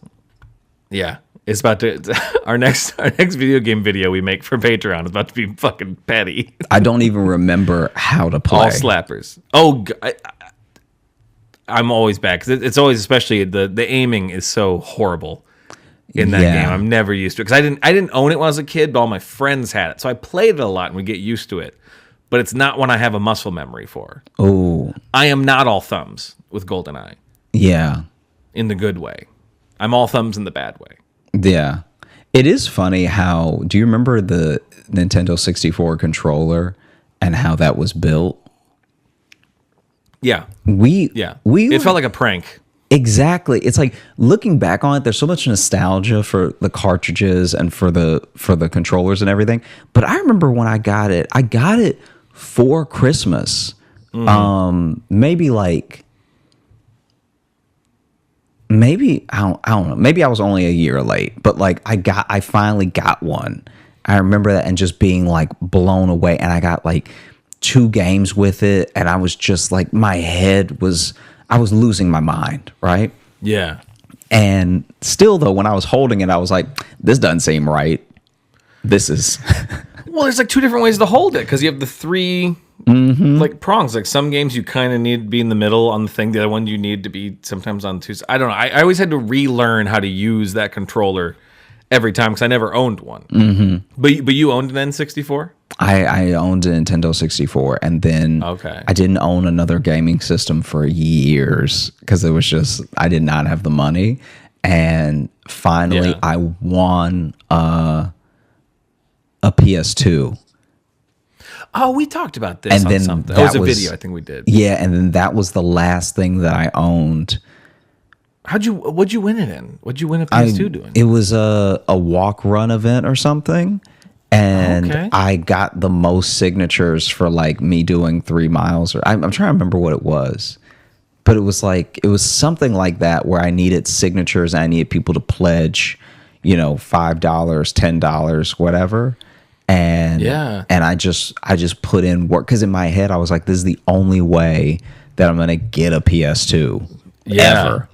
Yeah. It's about to... Our next video game video we make for Patreon is about to be fucking petty. I don't even remember how to play. All slappers. Oh, I'm always bad, because it's always, especially, the aiming is so horrible in that game. I'm never used to it, because I didn't own it when I was a kid, but all my friends had it. So I played it a lot, and we get used to it. But it's not one I have a muscle memory for. Oh. I am not all thumbs with GoldenEye. Yeah. In the good way. I'm all thumbs in the bad way. Yeah. It is funny how... Do you remember the Nintendo 64 controller and how that was built? Yeah. It felt like a prank. Exactly. It's like, looking back on it, there's so much nostalgia for the cartridges and for the controllers and everything. But I remember when I got it for Christmas. Maybe I don't know. Maybe I was only a year late, but like I finally got one. I remember that, and just being like blown away. And I got like 2 games with it, and I was just like, I was losing my mind, right? Yeah. And still, though, when I was holding it, I was like, this doesn't seem right. This is... Well, there's like 2 different ways to hold it, because you have the 3 like prongs. Like, some games you kind of need to be in the middle on the thing. The other one you need to be sometimes on 2. I don't know. I always had to relearn how to use that controller every time, because I never owned one. But you owned an N64? I owned a Nintendo 64, and then I didn't own another gaming system for years, because it was just, I did not have the money. And finally, I won a PS2. Oh, we talked about this on something. That was a video I think we did. Yeah, and then that was the last thing that I owned. What'd you win it in? What'd you win a PS2 doing? It was a walk run event or something. And I got the most signatures for like me doing 3 miles. Or I'm trying to remember what it was. But it was something like that, where I needed signatures and I needed people to pledge, $5, $10, whatever. And I just put in work, because in my head I was like, this is the only way that I'm gonna get a PS2 ever.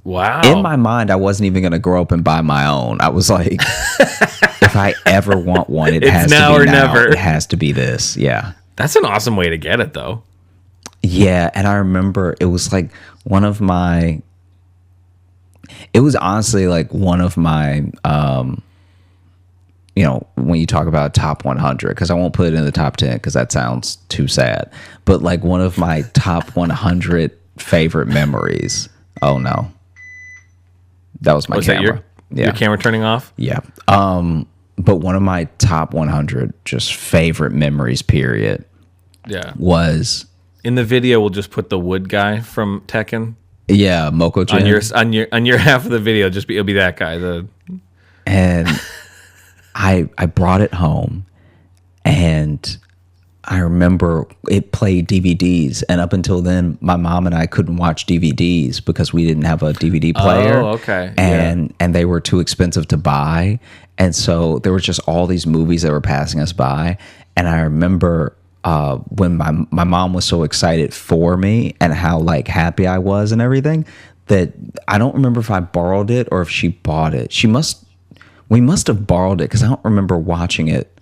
Wow. In my mind, I wasn't even gonna grow up and buy my own. I was like, if I ever want one, it has to be now. Never. It has to be this. Yeah. That's an awesome way to get it, though. Yeah, and I remember it was like it was honestly like one of my when you talk about top 100, because I won't put it in the top 10 because that sounds too sad, but like one of my top 100 favorite memories. Oh no, that was my camera. Your camera turning off? Yeah. But one of my top 100 just favorite memories, period. Yeah. Was in the video. We'll just put the wood guy from Tekken. Yeah, Moko-chan. on your half of the video. It'll be that guy. And I brought it home, and I remember it played DVDs, and up until then, my mom and I couldn't watch DVDs because we didn't have a DVD player. Oh, okay. And they were too expensive to buy, and so there were just all these movies that were passing us by. And I remember when my mom was so excited for me and how like happy I was and everything, that I don't remember if I borrowed it or if she bought it. We must have borrowed it because I don't remember watching it.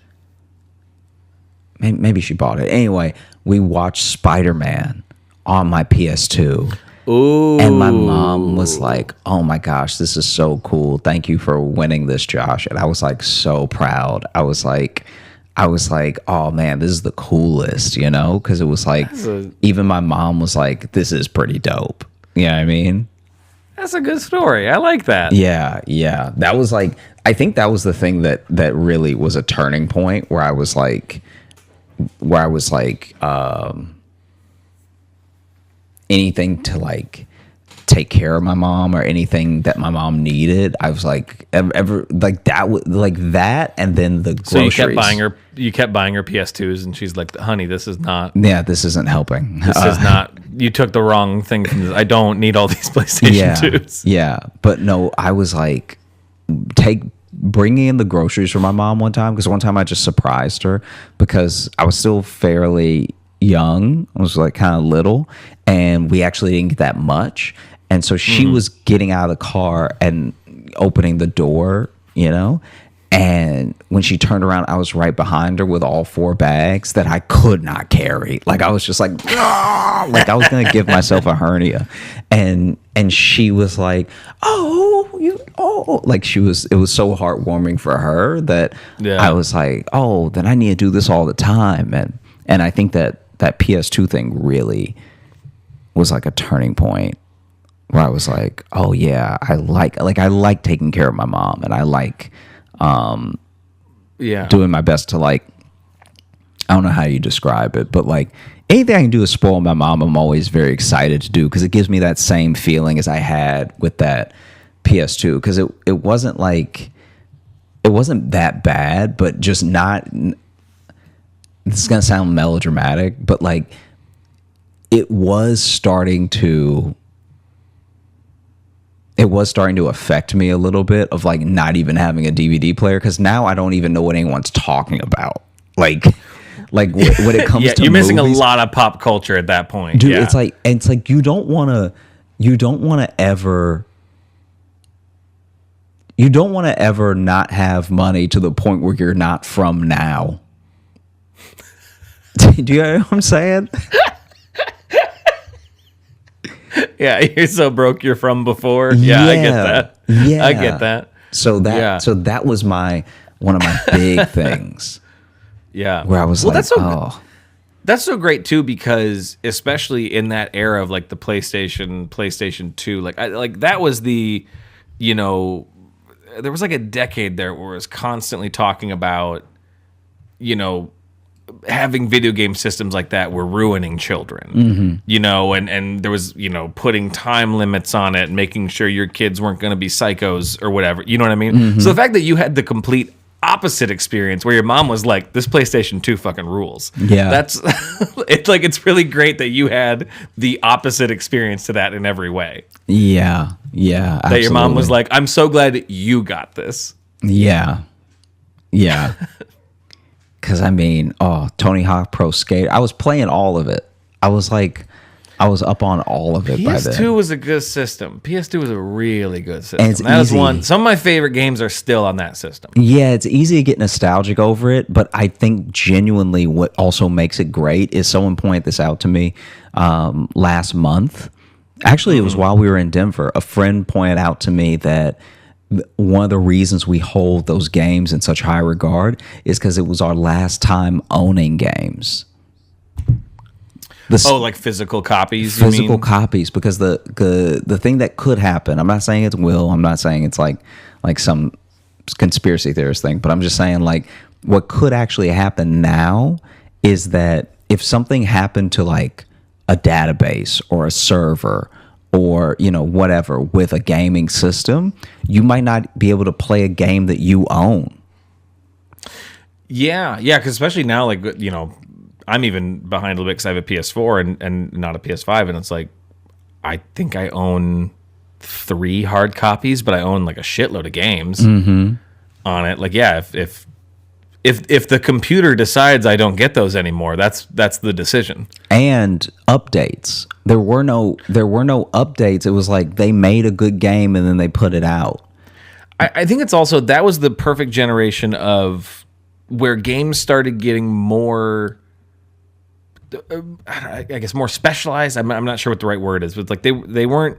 Maybe she bought it. Anyway, we watched Spider-Man on my PS2. Ooh. And my mom was like, "Oh my gosh, this is so cool. Thank you for winning this, Josh." And I was like so proud. I was like, "Oh man, this is the coolest," you know? Because it was like, even my mom was like, "This is pretty dope." You know what I mean? That's a good story. I like that. Yeah. That was like, I think that was the thing that really was a turning point where I was like, anything to like take care of my mom or anything that my mom needed. I was like, ever like that, like that, and then the groceries. So you kept buying her PS2s, and she's like, "Honey, this is not. Yeah, this isn't helping. This is not. You took the wrong thing from this. I don't need all these PlayStation 2s." Yeah, but no, I was like, bringing in the groceries for my mom one time, because one time I just surprised her because I was still fairly young. I was like kind of little, and we actually didn't get that much. And so she was getting out of the car and opening the door, you know, and when she turned around, I was right behind her with all 4 bags that I could not carry. Like I was just like, "Ah!" Like I was gonna give myself a hernia. And she was like, like it was so heartwarming for her that I was like, "Oh, then I need to do this all the time." And I think that PS2 thing really was like a turning point where I was like, "Oh yeah, I like taking care of my mom, and I like doing my best to like, I don't know how you describe it, but like anything I can do to spoil my mom, I'm always very excited to do because it gives me that same feeling as I had with that PS2, because it wasn't that bad, but just not. This is gonna sound melodramatic, but like it was starting to affect me a little bit of like not even having a DVD player, because now I don't even know what anyone's talking about. Like when it comes to you're missing movies, a lot of pop culture at that point, dude. It's like you don't want to ever not have money to the point where you're not from now. Do you know what I'm saying? Yeah, you're so broke you're from before. Yeah, I get that. Yeah. I get that. So that was one of my big things. Yeah. Where I was that's so great too, because especially in that era of like the PlayStation 2, like that was the, you know, there was like a decade there where it was constantly talking about, you know, having video game systems like that were ruining children, you know, and there was, you know, putting time limits on it and making sure your kids weren't going to be psychos or whatever. You know what I mean? So the fact that you had the complete opposite experience where your mom was like, "This PlayStation 2 fucking rules." Yeah. That's it's like, it's really great that you had the opposite experience to that in every way. Yeah. Yeah. Absolutely. That your mom was like, "I'm so glad you got this." Yeah. Yeah. Because I mean, Tony Hawk Pro Skater, I was playing all of it. I was up on all of it by then. PS2 was a good system. PS2 was a really good system. And it's easy. Some of my favorite games are still on that system. Yeah, it's easy to get nostalgic over it, but I think genuinely what also makes it great is someone pointed this out to me last month. Actually, it was while we were in Denver. A friend pointed out to me that one of the reasons we hold those games in such high regard is because it was our last time owning games. Like physical copies? Physical copies, because the thing that could happen, I'm not saying it will, I'm not saying it's like some conspiracy theorist thing, but I'm just saying like what could actually happen now is that if something happened to like a database or a server or, you know, whatever with a gaming system, you might not be able to play a game that you own. Yeah, because especially now, like, you know, I'm even behind a little bit because I have a PS4 and not a PS5, and it's like I think I own 3 hard copies, but I own like a shitload of games on it. Like, yeah, if the computer decides I don't get those anymore, that's the decision. And updates. There were no updates. It was like they made a good game and then they put it out. I think it's also that was the perfect generation of where games started getting more, I guess, more specialized. I'm not sure what the right word is, but like they were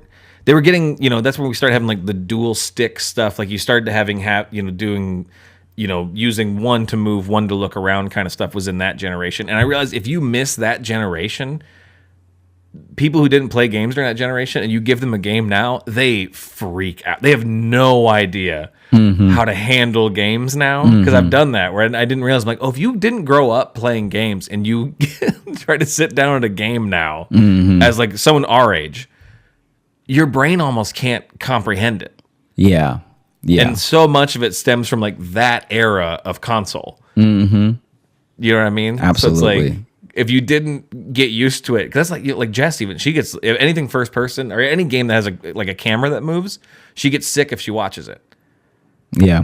getting, that's when we started having like the dual stick stuff. Like you started to doing, using one to move, one to look around kind of stuff was in that generation. And I realized if you miss that generation, people who didn't play games during that generation and you give them a game now, they freak out. They have no idea how to handle games now. Because I've done that where I didn't realize, I'm like, if you didn't grow up playing games and you try to sit down at a game now as like someone our age, your brain almost can't comprehend it. Yeah. Yeah. And so much of it stems from like that era of console. You know what I mean? Absolutely. So it's like, if you didn't get used to it, because that's like Jess, even she gets, if anything first person or any game that has a camera that moves, she gets sick if she watches it. Yeah.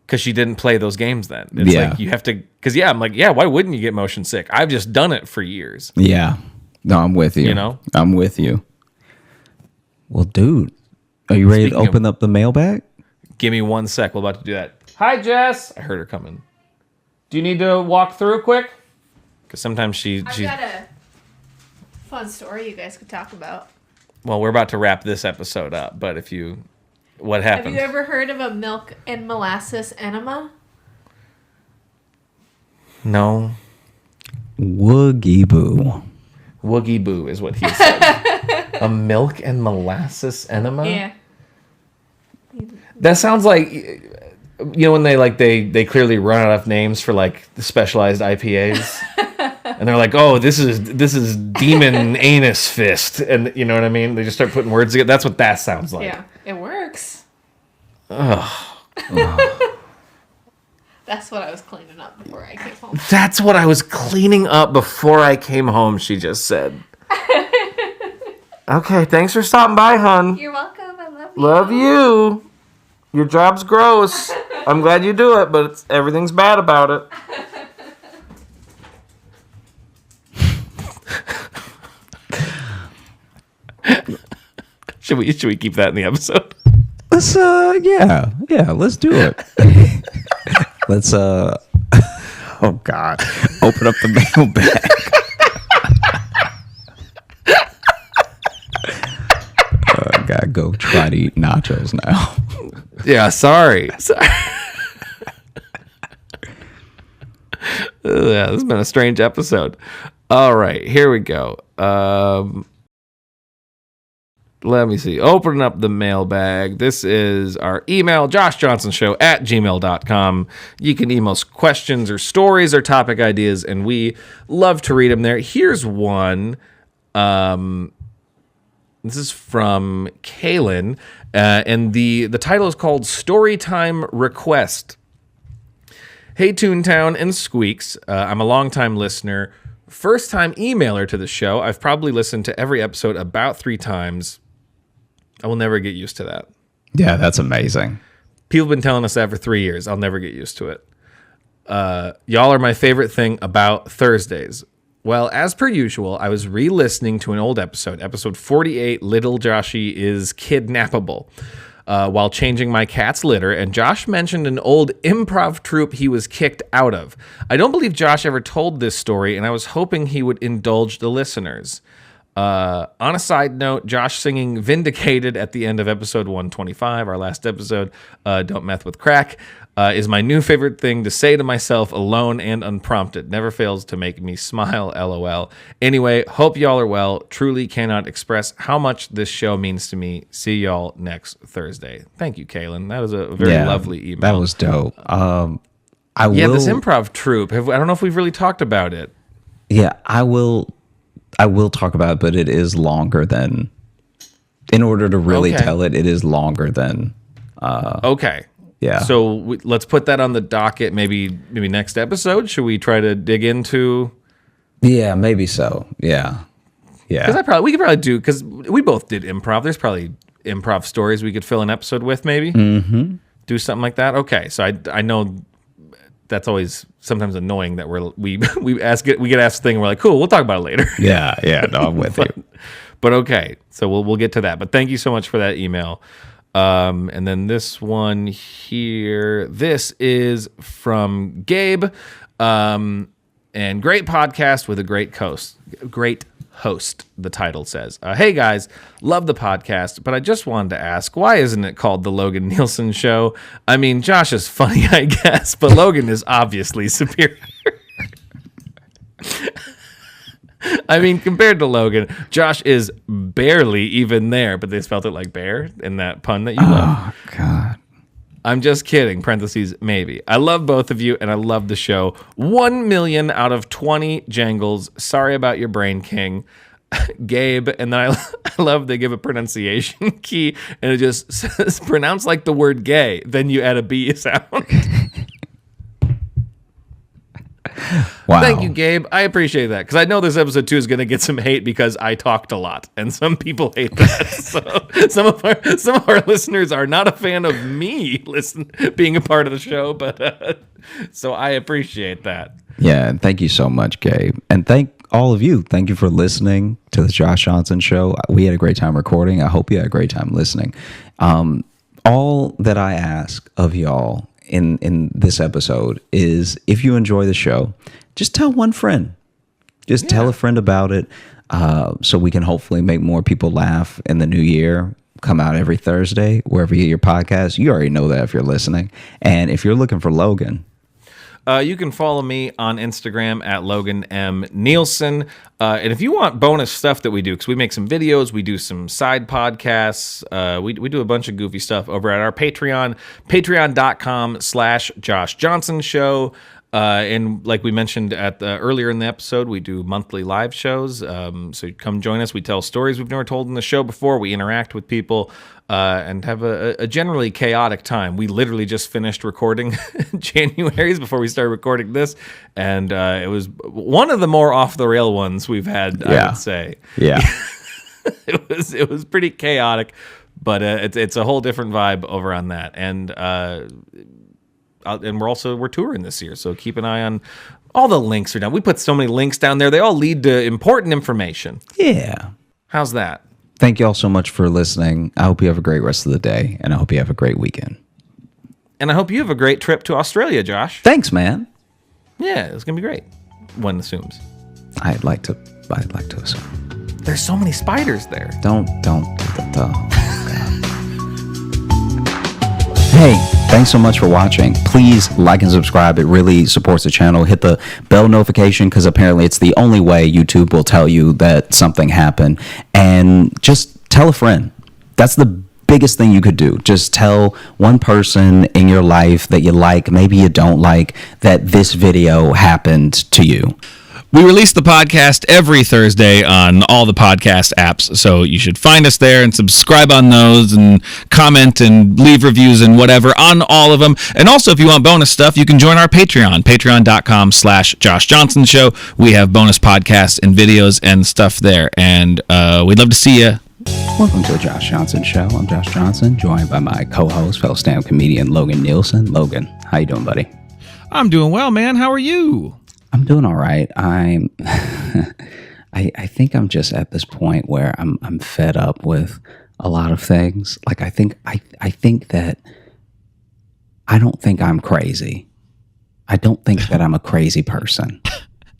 Because she didn't play those games then. It's like you have to, because I'm like, why wouldn't you get motion sick? I've just done it for years. Yeah. No, I'm with you. I'm with you. Well, dude, are you ready to open up the mailbag? Give me 1 sec. We're about to do that. Hi, Jess. I heard her coming. Do you need to walk through quick? Because sometimes she's... I've got a fun story you guys could talk about. Well, we're about to wrap this episode up, but what happened? Have you ever heard of a milk and molasses enema? No. Woogie boo. Woogie boo is what he said. A milk and molasses enema? Yeah. That sounds like, when they clearly run out of names for like the specialized IPAs. And they're like, oh, this is demon anus fist. And you know what I mean? They just start putting words together. That's what that sounds like. Yeah, it works. Ugh. That's what I was cleaning up before I came home. That's what I was cleaning up before I came home, she just said. Okay, thanks for stopping by, hon. You're welcome. I love you. Love you. Your job's gross. I'm glad you do it, but everything's bad about it. Should we keep that in the episode? Let's let's do it. Let's oh God, open up the mailbag. I gotta go try to eat nachos now. Yeah, sorry. Yeah, this has been a strange episode. All right, here we go. Let me see. Opening up the mailbag. This is our email, joshjohnsonshow@gmail.com. You can email us questions or stories or topic ideas, and we love to read them there. Here's one. This is from Kaylin, and the title is called Storytime Request. Hey, Toontown and Squeaks. I'm a longtime listener, first-time emailer to the show. I've probably listened to every episode about 3 times. I will never get used to that. Yeah, that's amazing. People have been telling us that for 3 years. I'll never get used to it. Y'all are my favorite thing about Thursdays. Well, as per usual, I was re-listening to an old episode 48, Little Joshy is Kidnappable, while changing my cat's litter, and Josh mentioned an old improv troupe he was kicked out of. I don't believe Josh ever told this story, and I was hoping he would indulge the listeners. On a side note, Josh singing Vindicated at the end of episode 125, our last episode, Don't Meth with Crack, is my new favorite thing to say to myself alone and unprompted. Never fails to make me smile, LOL. Anyway, hope y'all are well. Truly cannot express how much this show means to me. See y'all next Thursday. Thank you, Kaylin. That was a very lovely email. That was dope. This improv troupe. I don't know if we've really talked about it. Yeah, I will talk about it, but it is longer than, in order to really tell it, it is longer than. Okay. Yeah. So let's put that on the docket. Maybe next episode. Should we try to dig into Yeah, maybe so. Yeah. Because we could probably do, because we both did improv. There's probably improv stories we could fill an episode with, maybe. Mm-hmm. Do something like that. Okay, so I know that's always sometimes annoying that we get asked a thing and we're like, cool, we'll talk about it later. Yeah. No, I'm with you. But okay, so we'll get to that. But thank you so much for that email. And then this one here, this is from Gabe. And great podcast with a great host. The title says, hey guys, love the podcast, but I just wanted to ask, why isn't it called the Logan Nielsen Show? I mean, Josh is funny, I guess, but Logan is obviously superior. I mean, compared to Logan, Josh is barely even there, but they spelled it like bear in that pun that you love. Oh, God. I'm just kidding, parentheses, maybe. I love both of you, and I love the show. 1 million out of 20 jangles. Sorry about your brain, King. Gabe, and then I love they give a pronunciation key, and it just says, pronounce like the word gay, then you add a B sound. Wow. Thank you, Gabe. I appreciate that, because I know this episode 2 is going to get some hate because I talked a lot, and some people hate that. So some of our listeners are not a fan of me being a part of the show, but so I appreciate that. Yeah, and thank you so much, Gabe. And thank all of you. Thank you for listening to the Josh Johnson Show. We had a great time recording. I hope you had a great time listening. All that I ask of y'all in this episode is, if you enjoy the show, just tell one friend. Just tell a friend about it, so we can hopefully make more people laugh in the new year. Come out every Thursday, wherever you get your podcast. You already know that if you're listening. And if you're looking for Logan, you can follow me on Instagram at Logan M. Nielsen. And if you want bonus stuff that we do, because we make some videos, we do some side podcasts, we do a bunch of goofy stuff over at our Patreon, patreon.com/Josh Johnson Show. And like we mentioned earlier in the episode, we do monthly live shows. So come join us. We tell stories we've never told in the show before. We interact with people and have a generally chaotic time. We literally just finished recording January's before we started recording this. And it was one of the more off the rail ones we've had, I would say. Yeah. It was pretty chaotic, but it's a whole different vibe over on that. And we're touring this year, so keep an eye on all the links are down. We put so many links down there. They all lead to important information. Yeah. How's that? Thank you all so much for listening. I hope you have a great rest of the day, and I hope you have a great weekend. And I hope you have a great trip to Australia, Josh. Thanks, man. Yeah, it's gonna be great. One assumes. I'd like to assume. There's so many spiders there. Don't. Hey, thanks so much for watching. Please like and subscribe. It really supports the channel. Hit the bell notification, because apparently it's the only way YouTube will tell you that something happened. And just tell a friend. That's the biggest thing you could do. Just tell one person in your life that you like, maybe you don't like, that this video happened to you. We release the podcast every Thursday on all the podcast apps, so you should find us there and subscribe on those and comment and leave reviews and whatever on all of them. And also, if you want bonus stuff, you can join our Patreon, patreon.com/Josh Johnson Show. We have bonus podcasts and videos and stuff there, and we'd love to see you. Welcome to the Josh Johnson Show. I'm Josh Johnson, joined by my co-host, fellow stand-up comedian Logan Nielsen. Logan, how you doing, buddy? I'm doing well, man. How are you? I'm doing all right. I think I'm just at this point where I'm fed up with a lot of things. Like I think that I don't think I'm crazy. I don't think that I'm a crazy person.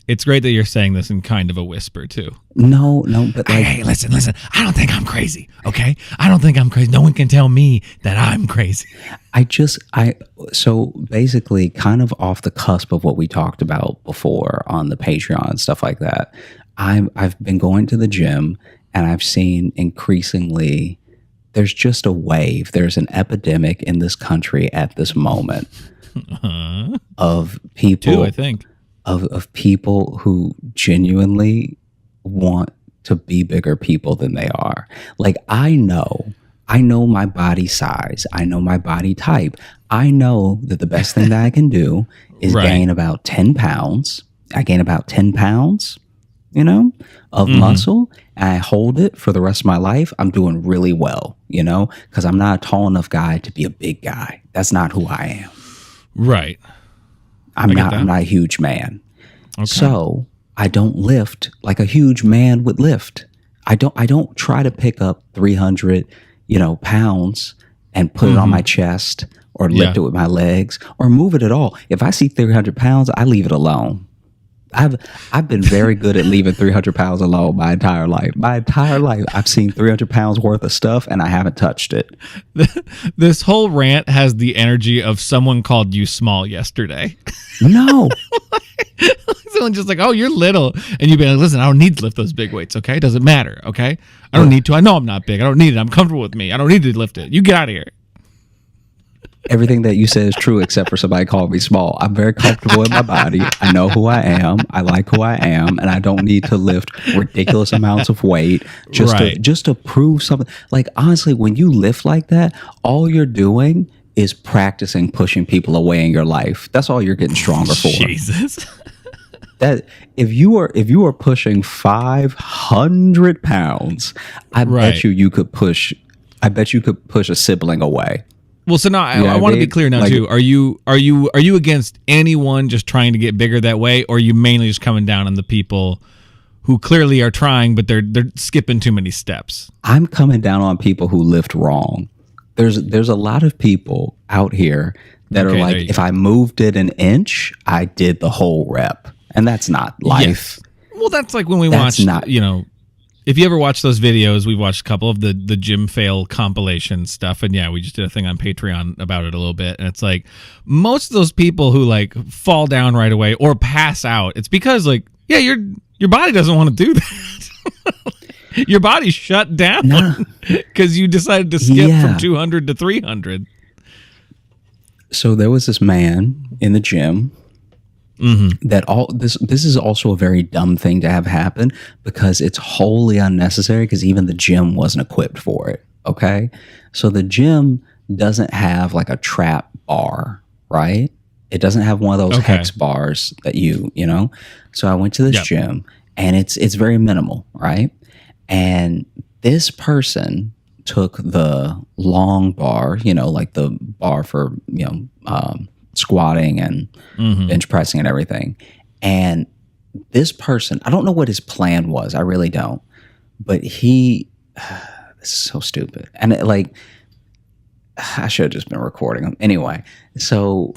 It's great that you're saying this in kind of a whisper too. No, but like, hey, listen. I don't think I'm crazy. Okay, I don't think I'm crazy. No one can tell me that I'm crazy. So basically, kind of off the cusp of what we talked about before on the Patreon and stuff like that. I've been going to the gym, and I've seen increasingly there's just a wave. There's an epidemic in this country at this moment of people. Two, I think. Of people who genuinely want to be bigger people than they are. Like I know my body size. I know my body type. I know that the best thing that I can do is gain about 10 pounds. I gain about 10 pounds. of muscle, and I hold it for the rest of my life, I'm doing really well, because I'm not a tall enough guy to be a big guy. That's not who I am. Right. I'm not a huge man. Okay. So I don't lift like a huge man would lift. I don't try to pick up 300, pounds and put it on my chest or lift it with my legs or move it at all. If I see 300 pounds, I leave it alone. I've been very good at leaving 300 pounds alone my entire life. My entire life, I've seen 300 pounds worth of stuff and I haven't touched it. This whole rant has the energy of someone called you small yesterday. No. Someone just like, oh, you're little. And you'd be like, listen, I don't need to lift those big weights, okay? It doesn't matter, okay? I don't need to. I know I'm not big. I don't need it. I'm comfortable with me. I don't need to lift it. You get out of here. Everything that you said is true except for somebody calling me small. I'm very comfortable in my body. I know who I am. I like who I am, and I don't need to lift ridiculous amounts of weight just to prove something. Like, honestly, when you lift like that, all you're doing is practicing pushing people away in your life. That's all you're getting stronger for. Jesus. That if you are pushing 500 pounds, I bet you could push a sibling away. Well, so now I want to be clear now too. Are you against anyone just trying to get bigger that way, or are you mainly just coming down on the people who clearly are trying, but they're skipping too many steps? I'm coming down on people who lift wrong. There's a lot of people out here that are like, if I moved it an inch, I did the whole rep, and that's not life. Yes. Well, that's like when we watched, if you ever watch those videos, we've watched a couple of the gym fail compilation stuff. And we just did a thing on Patreon about it a little bit. And it's like most of those people who like fall down right away or pass out, it's because your body doesn't want to do that. Your body's shut down because you decided to skip from 200 to 300. So there was this man in the gym. That this is also a very dumb thing to have happen because it's wholly unnecessary because even the gym wasn't equipped for it. Okay. So the gym doesn't have like a trap bar, right? It doesn't have one of those hex bars that So I went to this gym and it's very minimal, right? And this person took the long bar, like the bar for, squatting and bench pressing and everything. And this person, I don't know what his plan was. I really don't. But this is so stupid. And I should have just been recording him. Anyway, so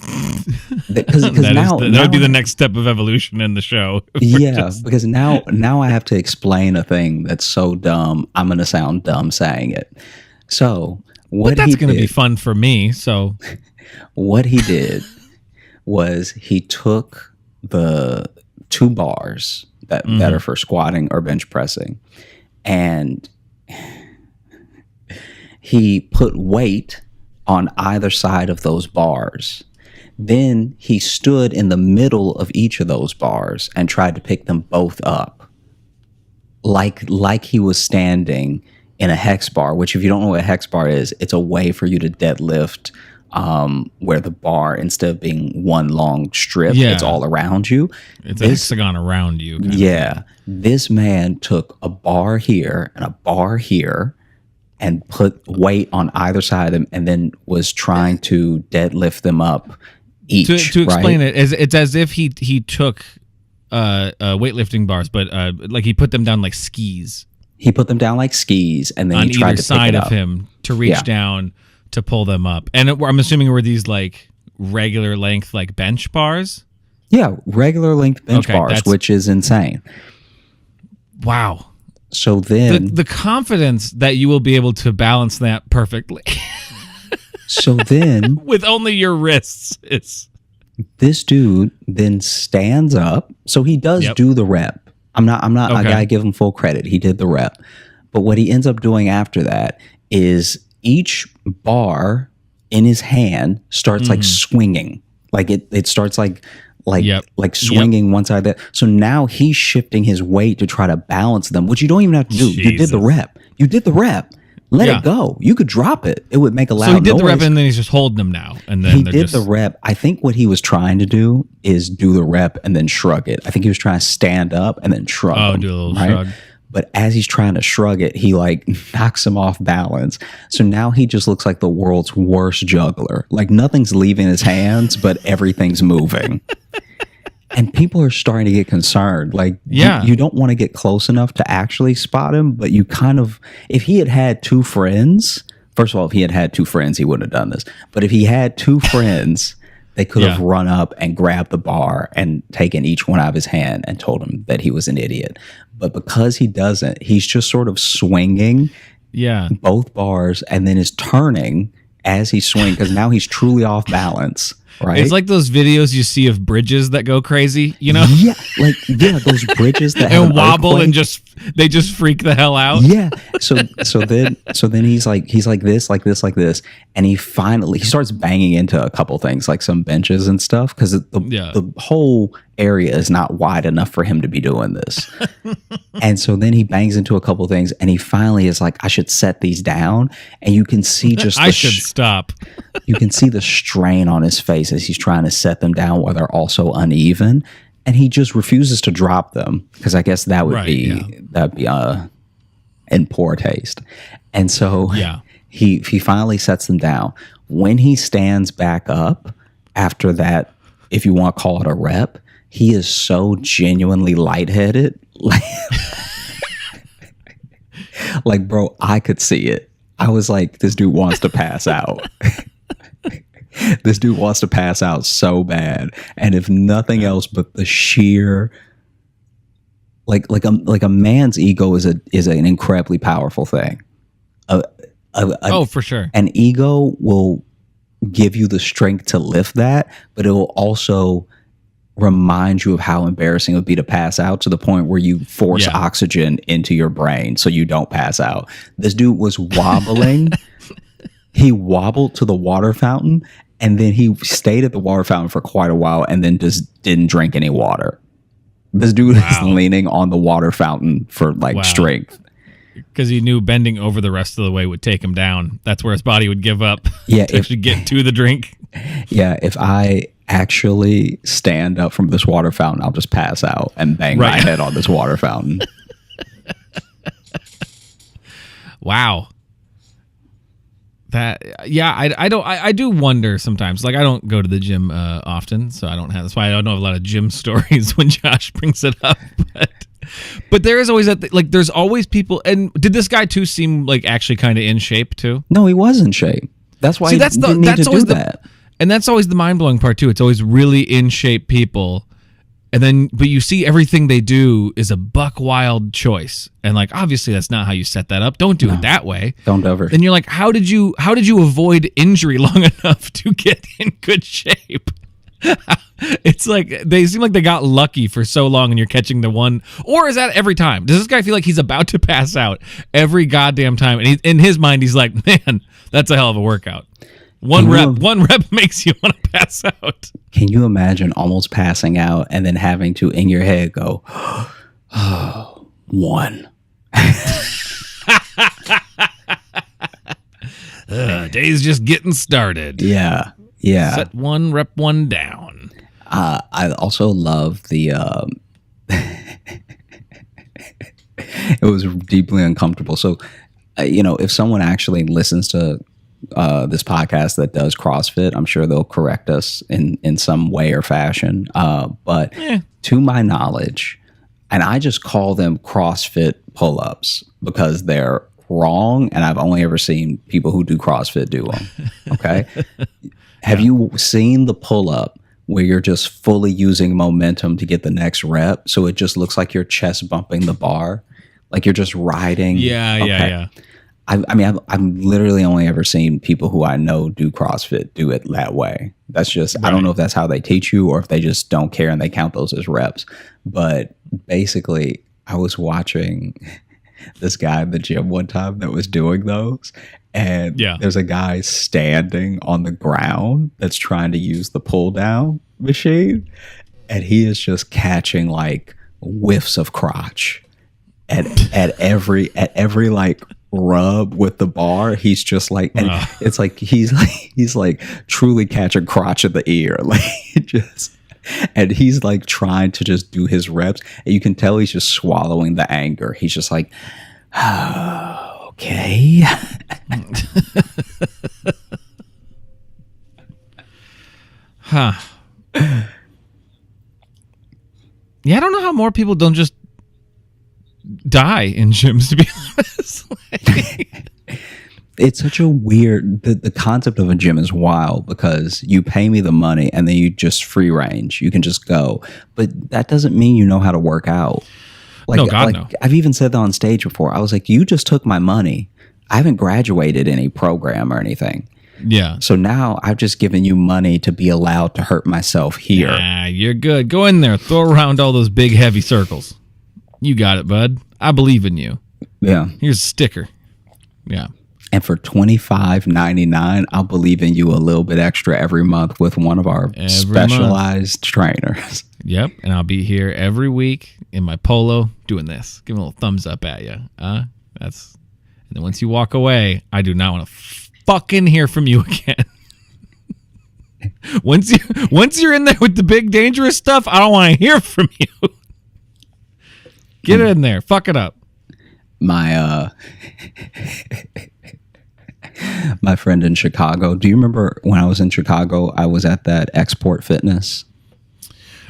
because that would be the next step of evolution in the show. Because now I have to explain a thing that's so dumb. I'm going to sound dumb saying it. So but that's going to be fun for me. So what he did was he took the two bars that are for squatting or bench pressing, and he put weight on either side of those bars. Then he stood in the middle of each of those bars and tried to pick them both up, like he was standing in a hex bar, which if you don't know what a hex bar is, it's a way for you to deadlift where the bar, instead of being one long strip, it's all around you. It's a hexagon around you. This man took a bar here and a bar here and put weight on either side of them and then was trying to deadlift them up each. To explain it, it's as if he took weightlifting bars, but like he put them down like skis. He put them down like skis, and then on he tried either to side pick it of him to reach down to pull them up. And I'm assuming were these like regular length like bench bars? Yeah, regular length bench bars, which is insane. Wow. So then the confidence that you will be able to balance that perfectly. So then with only your wrists, this dude then stands up. So he does do the rep. I'm not I gotta give him full credit. He did the rep. But what he ends up doing after that is each bar in his hand starts like swinging. Like it starts like swinging one side of that. So now he's shifting his weight to try to balance them, which you don't even have to do. Jesus. You did the rep. Let it go. You could drop it. It would make a loud noise. So he did the rep and then he's just holding them now. And then he did the rep. I think what he was trying to do is do the rep and then shrug it. I think he was trying to stand up and then shrug. Oh, do a little shrug. But as he's trying to shrug it, he like knocks him off balance. So now he just looks like the world's worst juggler. Like nothing's leaving his hands, but everything's moving. And people are starting to get concerned. Like, you don't want to get close enough to actually spot him, but you kind of, if he had had two friends, first of all, if he had had two friends, he wouldn't have done this. But if he had two friends, they could have run up and grabbed the bar and taken each one out of his hand and told him that he was an idiot. But because he doesn't, he's just sort of swinging both bars and then is turning as he swings because now he's truly off balance. Right? It's like those videos you see of bridges that go crazy, you know? Yeah, those bridges that and wobble and they just freak the hell out. Yeah. So then he's like this, and he starts banging into a couple things like some benches and stuff because the whole area is not wide enough for him to be doing this. And so then he bangs into a couple things, and he finally is like, I should set these down, and you can see just I should stop. You can see the strain on his face as he's trying to set them down while they're also uneven, and he just refuses to drop them because I guess that would be in poor taste. And so he finally sets them down. When he stands back up after that, if you want to call it a rep, he is so genuinely lightheaded. Like, bro, I could see it. I was like, this dude wants to pass out. This dude wants to pass out so bad. And if nothing else but the sheer, like a man's ego is an incredibly powerful thing. For sure. An ego will give you the strength to lift that, but it will also remind you of how embarrassing it would be to pass out to the point where you force oxygen into your brain so you don't pass out. This dude was wobbling. He wobbled to the water fountain, and then he stayed at the water fountain for quite a while and then just didn't drink any water. This dude is leaning on the water fountain for strength. Because he knew bending over the rest of the way would take him down. That's where his body would give up to actually get to the drink. Yeah, if I actually stand up from this water fountain, I'll just pass out and bang my head on this water fountain. Wow. I do wonder sometimes. Like, I don't go to the gym often, so that's why I don't know a lot of gym stories when Josh brings it up. But there is always there's always people. And did this guy too seem like actually kind of in shape too? No, he was in shape. That's why that's always that. And that's always the mind blowing part too. It's always really in shape people. But you see everything they do is a buck wild choice. And obviously that's not how you set that up. Don't do it that way. Don't ever. And you're like, how did you avoid injury long enough to get in good shape? It's like they seem like they got lucky for so long and you're catching the one. Or is that every time? Does this guy feel like he's about to pass out every goddamn time? And in his mind, he's like, man, that's a hell of a workout. One rep makes you want to pass out. Can you imagine almost passing out and then having to, in your head, go, oh, one. Day's just getting started. Yeah. Set one, rep one down. I also love the... it was deeply uncomfortable. So, if someone actually listens to this podcast that does CrossFit, I'm sure they'll correct us in some way or fashion. But to my knowledge, and I just call them CrossFit pull-ups because they're wrong, and I've only ever seen people who do CrossFit do them. Okay. Have you seen the pull-up where you're just fully using momentum to get the next rep? So it just looks like you're chest bumping the bar, like you're just riding. Yeah. I've literally only ever seen people who I know do CrossFit do it that way. That's just, I don't know if that's how they teach you or if they just don't care and they count those as reps. But basically, I was watching this guy in the gym one time that was doing those. And there's a guy standing on the ground that's trying to use the pull down machine. And he is just catching whiffs of crotch at every rub with the bar, he's just like, and it's like he's like truly catching crotch in the ear, like just. And he's like trying to just do his reps, and you can tell he's just swallowing the anger. He's just like, oh, okay. Huh. Yeah, I don't know how more people don't just die in gyms, to be honest. It's such a weird, the concept of a gym is wild because you pay me the money and then you just free range. You can just go. But that doesn't mean you know how to work out. Like, no, God, no. I've even said that on stage before. I was like, you just took my money. I haven't graduated any program or anything. Yeah. So now I've just given you money to be allowed to hurt myself here. Nah, you're good. Go in there. Throw around all those big, heavy circles. You got it, bud. I believe in you. Yeah. Here's a sticker. Yeah. And for $25.99, I'll believe in you a little bit extra every month with one of our specialized trainers. Yep. And I'll be here every week in my polo doing this. Give a little thumbs up at you. And then once you walk away, I do not want to fucking hear from you again. Once you're in there with the big dangerous stuff, I don't want to hear from you. Get in there. Fuck it up. My friend in Chicago. Do you remember when I was in Chicago, I was at that Export Fitness?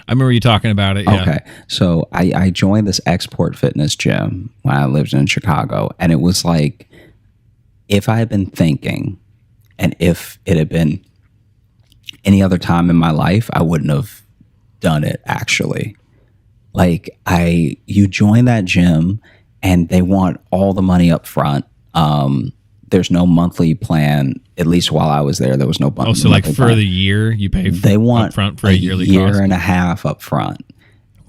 I remember you talking about it. Yeah. Okay. So I joined this Export Fitness gym when I lived in Chicago. And it was like, if I had been thinking and if it had been any other time in my life, I wouldn't have done it actually. Like you join that gym and they want all the money up front. There's no monthly plan. At least while I was there was no monthly. Oh, so like for the year you pay. They want up front for a yearly year cost? And a half up front.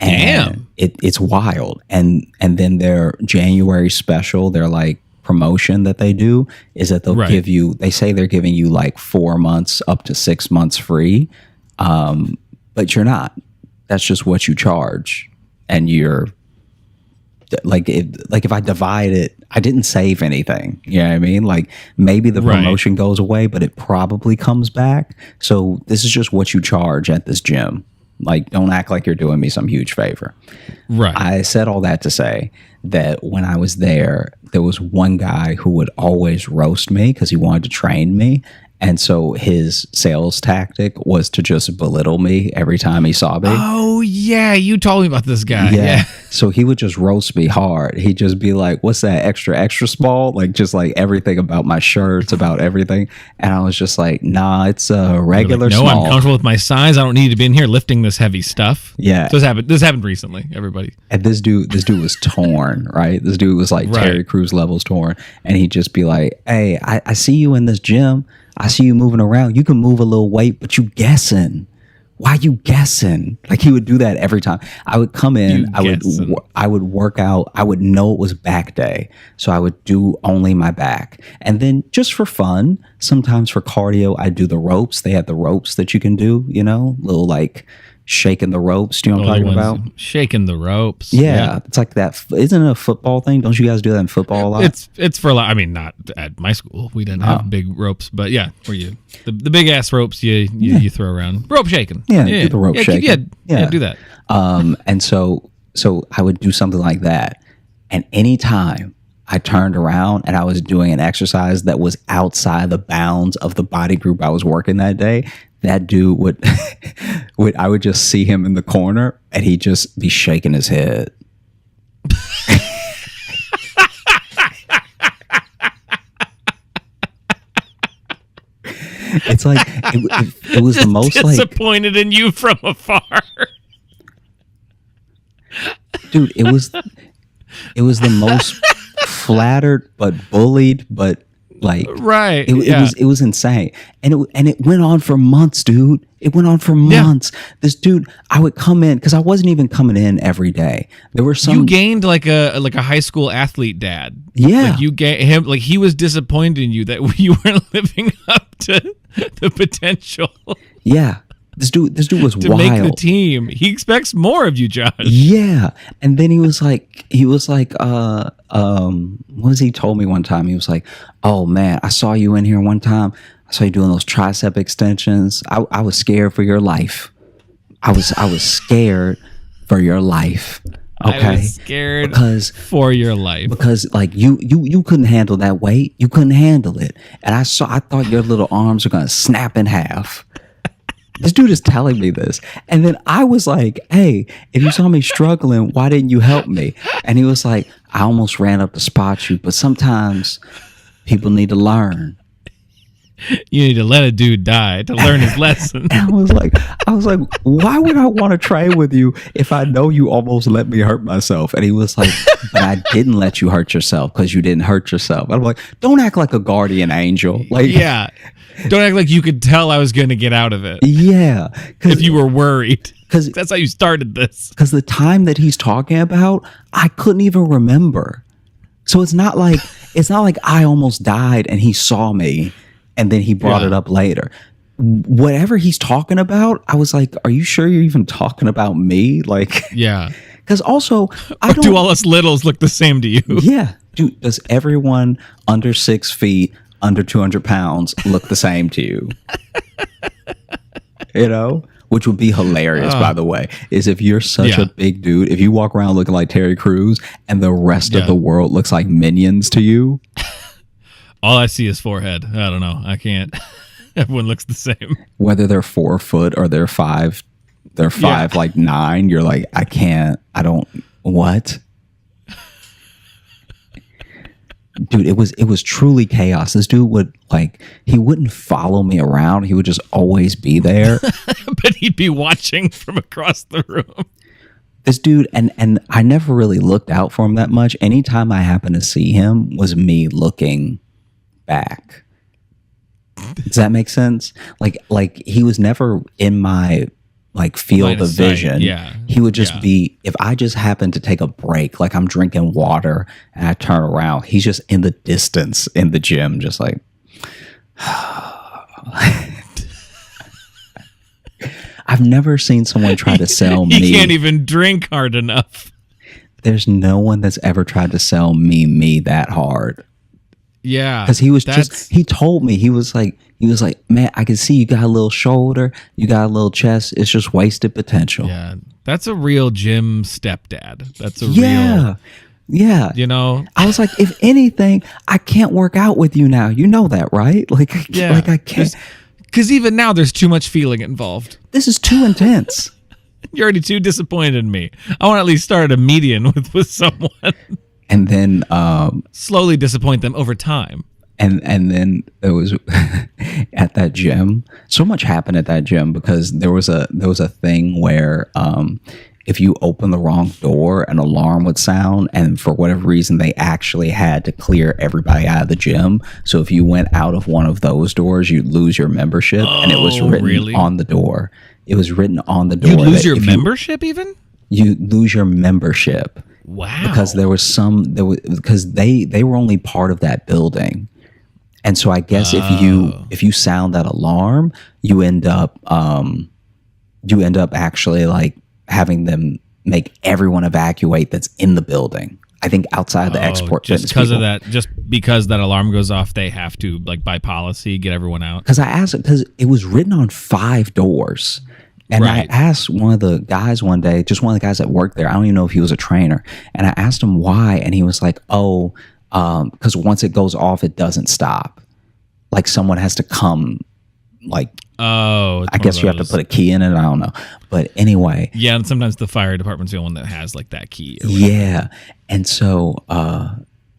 And damn, it's wild. And then their January special, their like promotion that they do is that they'll give you. They say they're giving you like 4 months up to 6 months free, but you're not. That's just what you charge, and you're. Like if I divide it, I didn't save anything. You know what I mean? Like maybe the promotion goes away, but it probably comes back. So this is just what you charge at this gym. Like don't act like you're doing me some huge favor. Right. I said all that to say that when I was there was one guy who would always roast me because he wanted to train me. And so his sales tactic was to just belittle me every time he saw me. Oh, yeah. You told me about this guy. Yeah. So he would just roast me hard. He'd just be like, what's that, extra small? Like, just like everything about my shirts, about everything. And I was just like, nah, it's a regular like, no, small. I'm comfortable with my size. I don't need to be in here lifting this heavy stuff. Yeah. So this happened recently, everybody. And this dude was torn, right? This dude was like Terry Crews levels torn. And he'd just be like, hey, I see you in this gym. I see you moving around. You can move a little weight, but you guessing. Why you guessing? Like he would do that every time. I would come in. I would work out. I would know it was back day, so I would do only my back. And then just for fun, sometimes for cardio, I do the ropes. They have the ropes that you can do. You know, little like shaking the ropes. Do you know what I'm talking about? Shaking the ropes. Yeah, it's like that. Isn't it a football thing? Don't you guys do that in football a lot? It's for a lot. I mean, not at my school. We didn't have big ropes, but yeah, for you, the big ass ropes you throw around. Rope shaking. Yeah, do the rope shaking. Yeah, do that. And so I would do something like that, and anytime I turned around and I was doing an exercise that was outside the bounds of the body group I was working that day, that dude would, I would just see him in the corner and he'd just be shaking his head. It's like, it was the most disappointed in you from afar. Dude, it was the most flattered but bullied but like it was insane, and it went on for months, dude. It went on for months. This dude, I would come in because I wasn't even coming in every day. There were some. You gained like a high school athlete dad. Yeah, like you gained him. Like he was disappointed in you that you weren't living up to the potential. Yeah. This dude was to wild. make the team. He expects more of you, Josh. Yeah. And then he was like, what was he told me one time? He was like, oh man, I saw you in here one time. I saw you doing those tricep extensions. I was scared for your life. I was scared for your life. Okay. I was scared for your life. Because like you couldn't handle that weight. You couldn't handle it. And I thought your little arms were gonna snap in half. This dude is telling me this. And then I was like, hey, if you saw me struggling, why didn't you help me? And he was like, I almost ran up to spot you, but sometimes people need to learn. You need to let a dude die to learn his lesson. And I was like, why would I want to train with you if I know you almost let me hurt myself? And he was like, but I didn't let you hurt yourself because you didn't hurt yourself. And I'm like, don't act like a guardian angel. Like, yeah. Don't act like you could tell I was going to get out of it. Yeah. If you were worried. Because that's how you started this. Because the time that he's talking about, I couldn't even remember. So it's not like I almost died and he saw me and then he brought it up later. Whatever he's talking about, I was like, are you sure you're even talking about me? Like, yeah. Because also, do all us littles look the same to you? Yeah. Dude, does everyone under 6 feet, under 200 pounds look the same to you? You know? Which would be hilarious, by the way, is if you're such a big dude, if you walk around looking like Terry Crews and the rest of the world looks like minions to you. All I see is forehead. I don't know. I can't. Everyone looks the same. Whether they're 4 foot or they're 5, like 9. You're like, what? Dude, it was truly chaos. This dude he wouldn't follow me around. He would just always be there. But he'd be watching from across the room. This dude, and I never really looked out for him that much. Anytime I happened to see him was me looking back. Does that make sense? Like he was never in my field of vision. Yeah. He would just be, if I just happened to take a break, like I'm drinking water and I turn around, he's just in the distance in the gym, just like I've never seen someone try to sell me. He can't even drink hard enough. There's no one that's ever tried to sell me that hard. Yeah. Because he told me, he was like, man, I can see you got a little shoulder, you got a little chest. It's just wasted potential. Yeah. That's a real gym stepdad. That's a real. Yeah. You know? I was like, if anything, I can't work out with you now. You know that, right? Like I can't. Because even now there's too much feeling involved. This is too intense. You're already too disappointed in me. I want to at least start a median with someone. And then slowly disappoint them over time. And then there was at that gym, so much happened at that gym because there was a thing where if you open the wrong door, an alarm would sound, and for whatever reason they actually had to clear everybody out of the gym. So if you went out of one of those doors, you'd lose your membership, and it was written on the door. It was written on the door. You lose your membership even? You lose your membership. Wow. Because because they were only part of that building. And so I guess if you sound that alarm, you end up actually like having them make everyone evacuate that's in the building. I think outside the export just because of that, just because that alarm goes off, they have to by policy get everyone out. Because I asked because it was written on 5 doors. And I asked one of the guys one day, just one of the guys that worked there, I don't even know if he was a trainer, and I asked him why, and he was like, because once it goes off, it doesn't stop. Like someone has to come, I guess you have to put a key in it, I don't know. But anyway. Yeah, and sometimes the fire department's the one that has that key. Yeah, and so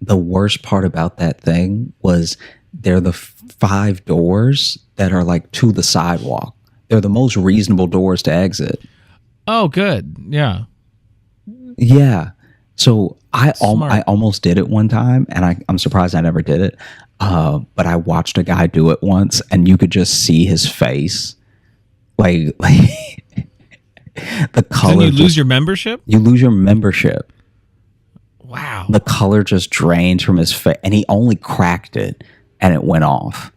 the worst part about that thing was they're the 5 doors that are to the sidewalk. They're the most reasonable doors to exit. Oh, good. Yeah. Yeah. So I almost did it one time, and I'm surprised I never did it. But I watched a guy do it once, and you could just see his face. Like the color. Then you lose your membership? You lose your membership. Wow. The color just drained from his face, and he only cracked it, and it went off.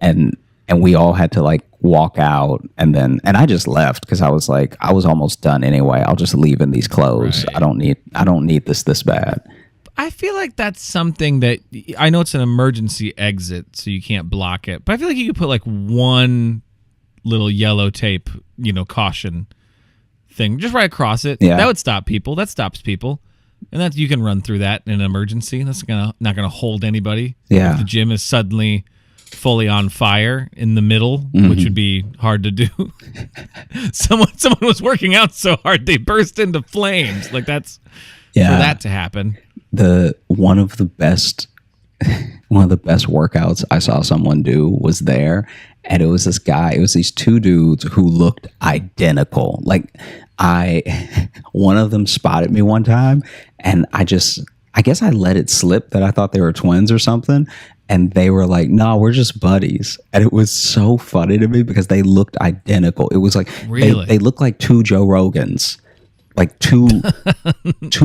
And we all had to walk out, and I just left because I was like, I was almost done anyway. I'll just leave in these clothes. Right. I don't need this bad. I feel like that's something that I know it's an emergency exit, so you can't block it. But I feel like you could put like one little yellow tape, caution thing just right across it. Yeah. That would stop people. That stops people. And that you can run through that in an emergency. That's not gonna hold anybody. Yeah. If the gym is suddenly fully on fire in the middle, which would be hard to do. Someone was working out so hard they burst into flames. Like that's for that to happen. One of the best workouts I saw someone do was there, and it was this guy. It was these two dudes who looked identical. Like one of them spotted me one time, and I guess I let it slip that I thought they were twins or something. And they were like, "No, we're just buddies." And it was so funny to me because they looked identical. It was like really? They looked like two Joe Rogans. Like two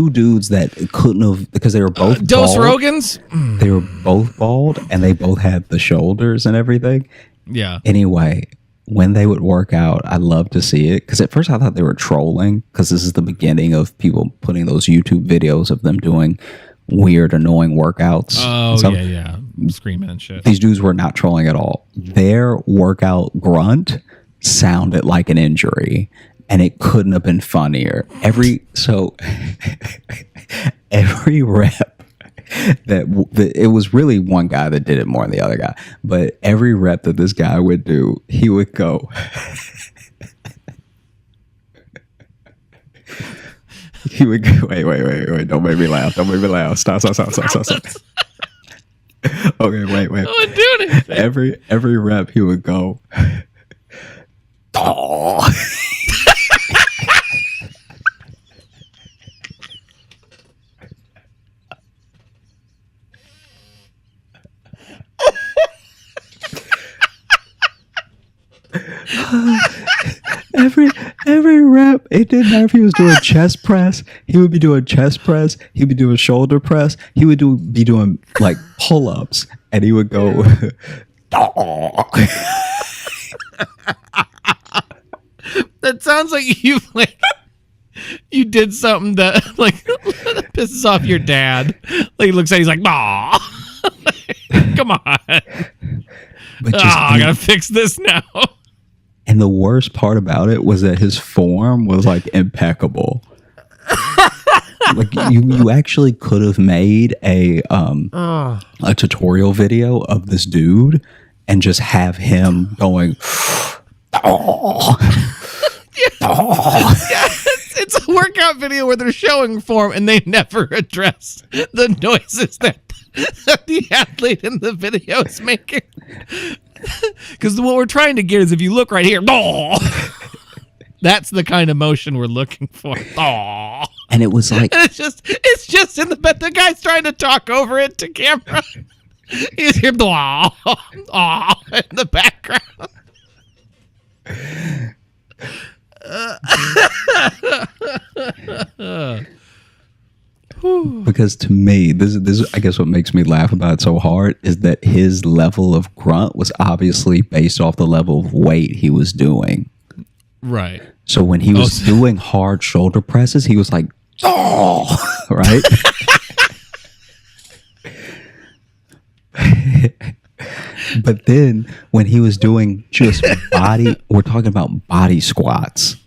dudes that couldn't have, because they were both Dos bald. Rogans? They were both bald, and they both had the shoulders and everything. Yeah. Anyway, when they would work out, I love to see it, because at first I thought they were trolling, because this is the beginning of people putting those YouTube videos of them doing weird, annoying workouts. Oh, yeah. Screaming and shit. These dudes were not trolling at all. Their workout grunt sounded like an injury. And it couldn't have been funnier. Every rep it was really one guy that did it more than the other guy. But every rep that this guy would do, he would go. He would go, wait. Don't make me laugh. Stop. Okay, wait. I'm doing it. Every rep he would go. Oh. Every rep, it didn't matter if he was doing chest press. He would be doing chest press. He'd be doing shoulder press. He would be doing like pull-ups, and he would go. That sounds like you did something that pisses off your dad. Like he looks at, he's like, "Nah, come on, I gotta fix this now." And the worst part about it was that his form was like impeccable. Like you actually could have made a tutorial video of this dude and just have him going. It's a workout video where they're showing form and they never address the noises that the athlete in the video is making. Because what we're trying to get is, if you look right here, that's the kind of motion we're looking for. And it was like, and it's just in the bed. The guy's trying to talk over it to camera. He's here, in the background. Because to me, this I guess what makes me laugh about it so hard is that his level of grunt was obviously based off the level of weight he was doing. Right. So when he was doing hard shoulder presses, he was like, right? But then when he was doing just we're talking about body squats.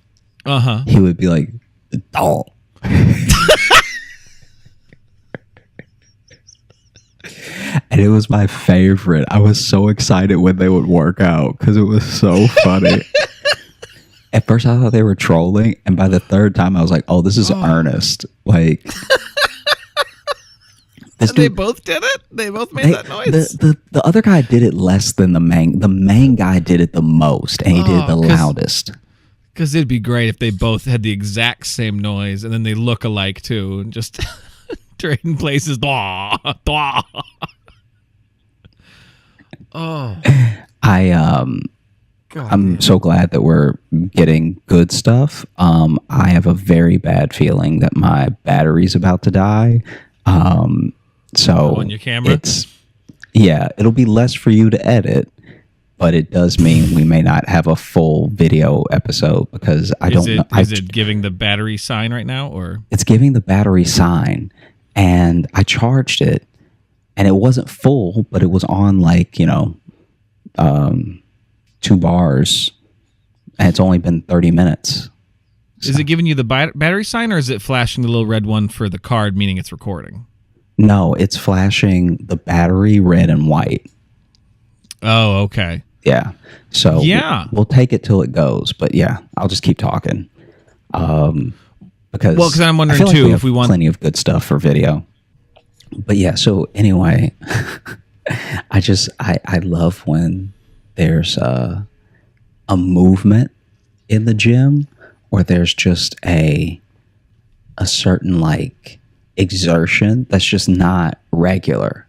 He would be like, And it was my favorite. I was so excited when they would work out because it was so funny. At first I thought they were trolling, and by the third time I was like, oh, this is earnest. Like, they both did it? They both made that noise? The other guy did it less than the main. The main guy did it the most, and he did it the loudest. Because it'd be great if they both had the exact same noise, and then they look alike too, and just trading places. I'm so glad that we're getting good stuff. I have a very bad feeling that my battery's about to die. So on your camera? it'll be less for you to edit. but it does mean we may not have a full video episode because I don't know. Is it giving the battery sign right now, or it's giving the battery sign? And I charged it, and it wasn't full, but it was on 2 bars, and it's only been 30 minutes. So. Is it giving you the battery sign, or is it flashing the little red one for the card, meaning it's recording? No, it's flashing the battery red and white. Oh, okay. Yeah. So we'll take it till it goes, but yeah, I'll just keep talking. Because I'm wondering like too we if we want plenty of good stuff for video. But yeah, so anyway, I love when there's a movement in the gym, or there's just a certain exertion that's just not regular,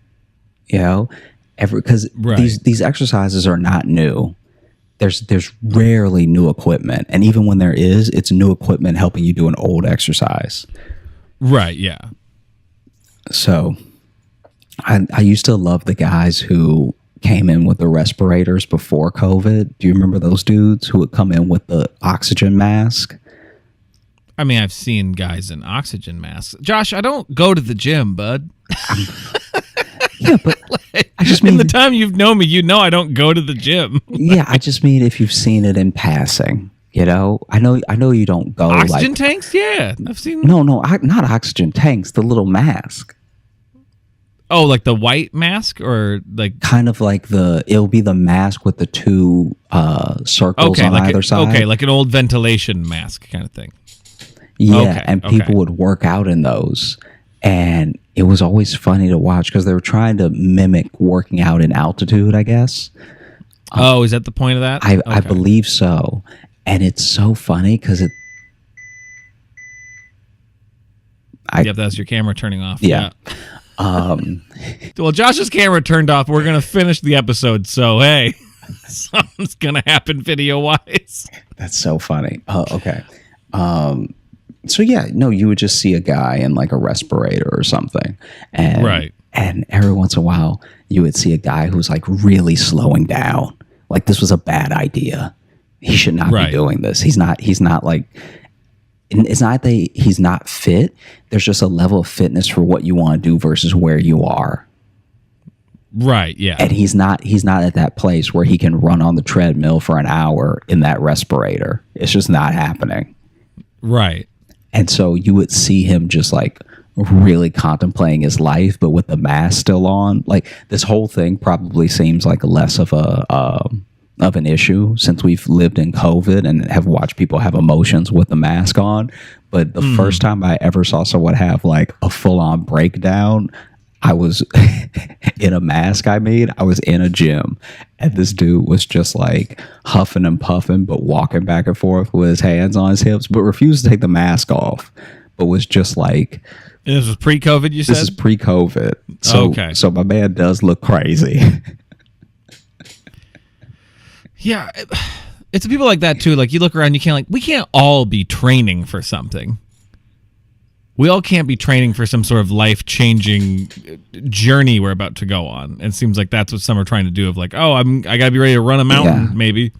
because these exercises are not new. There's rarely new equipment, and even when there is, it's new equipment helping you do an old exercise. Right. Yeah. So I used to love the guys who came in with the respirators before COVID. Do you remember those dudes who would come in with the oxygen mask? I mean, I've seen guys in oxygen masks. Josh, I don't go to the gym, bud. Yeah, but I just mean in the time you've known me, I don't go to the gym. Yeah, I just mean if you've seen it in passing, I know you don't go oxygen tanks. Yeah, I've seen. No, not oxygen tanks. The little mask. Oh, like the white mask, or like kind of like it'll be the mask with the 2 circles on either side. Okay, like an old ventilation mask kind of thing. Yeah, and people would work out in those. And it was always funny to watch because they were trying to mimic working out in altitude, I guess. Is that the point of that? I believe so. And it's so funny because yep, that's your camera turning off. Yeah. Well, Josh's camera turned off. We're going to finish the episode. So, hey, something's going to happen video-wise. That's so funny. Okay. So yeah, no, you would just see a guy in a respirator or something. And, right. And every once in a while, you would see a guy who's really slowing down. This was a bad idea. He should not be doing this. He's not it's not that he's not fit. There's just a level of fitness for what you want to do versus where you are. Right. Yeah. And he's not at that place where he can run on the treadmill for an hour in that respirator. It's just not happening. Right. And so you would see him just really contemplating his life, but with the mask still on. This whole thing probably seems like less of an issue since we've lived in COVID and have watched people have emotions with the mask on. But the first time I ever saw someone have a full on breakdown, I was in a mask. I was in a gym, and this dude was just huffing and puffing, but walking back and forth with his hands on his hips, but refused to take the mask off, but was just And this was pre-COVID, you said? This is pre-COVID. So, okay. So my man does look crazy. Yeah. It's people like that, too. You look around, we can't all be training for something. We all can't be training for some sort of life-changing journey we're about to go on. And it seems like that's what some are trying to do I got to be ready to run a mountain, maybe.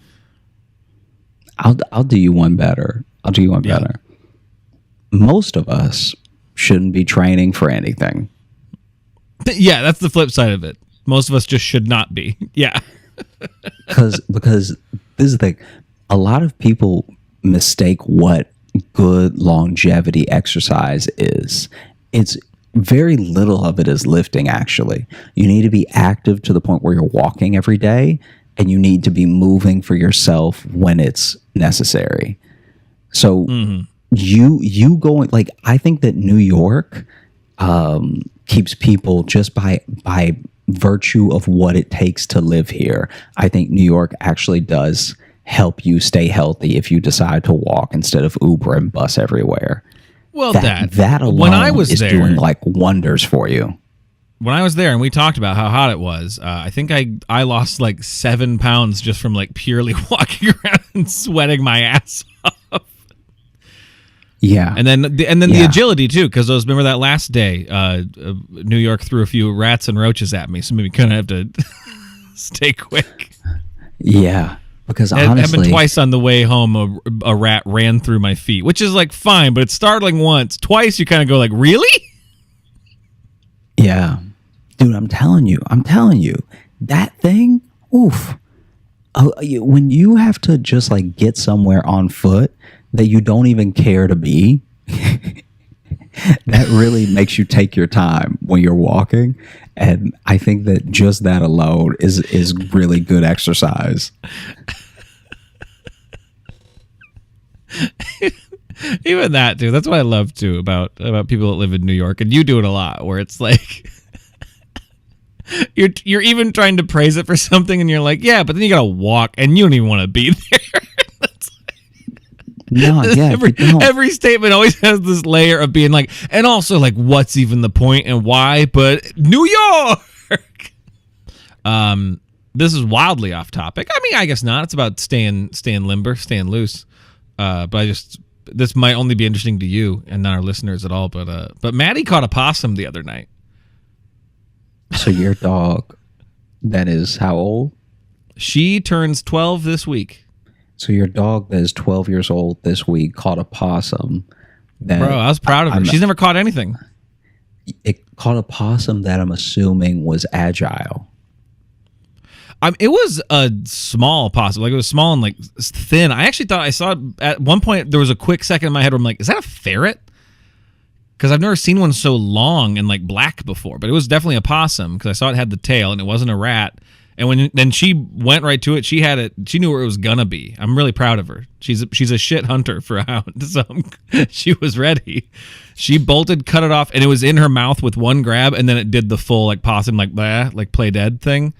I'll do you one better. Better. Most of us shouldn't be training for anything. Yeah, that's the flip side of it. Most of us just should not be. Yeah. Because this is the thing. A lot of people mistake what good longevity exercise is. It's very little of it is lifting, actually. You need to be active to the point where you're walking every day, and you need to be moving for yourself when it's necessary. So you going, I think that New York keeps people just by virtue of what it takes to live here. I think New York actually does help you stay healthy if you decide to walk instead of Uber and bus everywhere. Well, that alone when I was is there, doing wonders for you. When I was there and we talked about how hot it was, I think I lost 7 pounds just from purely walking around and sweating my ass off. Yeah, and then the agility too, because remember that last day, New York threw a few rats and roaches at me, so maybe kind of have to stay quick. Yeah. Because It honestly, happened twice on the way home. A rat ran through my feet, which is like fine, but it's startling once. Twice, you kind of go like, really? yeah, dude, I'm telling you, that thing, oof. When you have to just like get somewhere on foot that you don't even care to be, that really makes you take your time when you're walking. And I think that just that alone is really good exercise. Even that, dude. That's what I love too about people that live in New York, and you do it a lot, where it's like you're even trying to praise it for something, and you're like, yeah, but then you gotta walk, and you don't even want to be there. No, yeah. Every statement always has this layer of being like, and also like, what's even the point and why? But New York. This is wildly off topic. I mean, I guess not. It's about staying limber, staying loose. But this might only be interesting to you and not our listeners at all. But Maddie caught a possum the other night. So your dog, that is how old? She turns 12 this week. So your dog that is 12 years old this week caught a possum. Bro, I was proud of her. She's never caught anything. It caught a possum that I'm assuming was agile. It was a small possum. Like, it was small and like thin. I actually thought I saw it at one point. There was a quick second in my head where I'm like, is that a ferret? Because I've never seen one so long and like black before. But it was definitely a possum because I saw it had the tail and it wasn't a rat. And then she went right to it. She had it. She knew where it was gonna be. I'm really proud of her. She's a shit hunter for a hound. So she was ready. She bolted, cut it off, and it was in her mouth with one grab, and then it did the full like possum like blah, like play dead thing.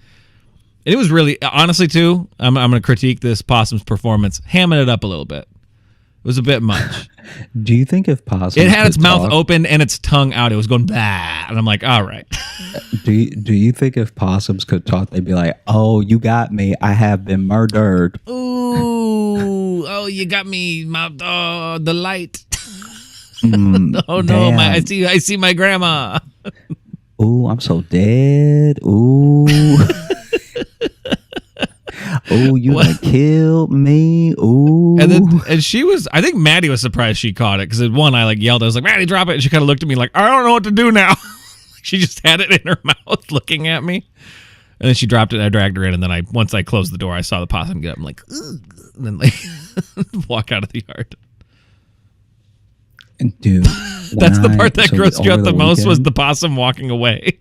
And it was really, honestly too, I'm gonna critique this possum's performance, hamming it up a little bit. It was a bit much. Do you think if possums it had its mouth talk, open and its tongue out, it was going bah, and I'm like, all right. Do you think if possums could talk, they'd be like, "Oh, you got me. I have been murdered." Ooh, oh, you got me, the light. Oh no, damn. I see my grandma. Ooh, I'm so dead. Ooh. Oh, you gonna kill me? Ooh. And she was, I think Maddie was surprised she caught it because at one I like yelled, I was like, Maddie, drop it. And she kind of looked at me like, I don't know what to do now. She just had it in her mouth looking at me. And then she dropped it and I dragged her in. And then once I closed the door, I saw the possum get up. I'm like, ugh, and then like walk out of the yard. Dude, that's the part that grossed you out the most was the possum walking away.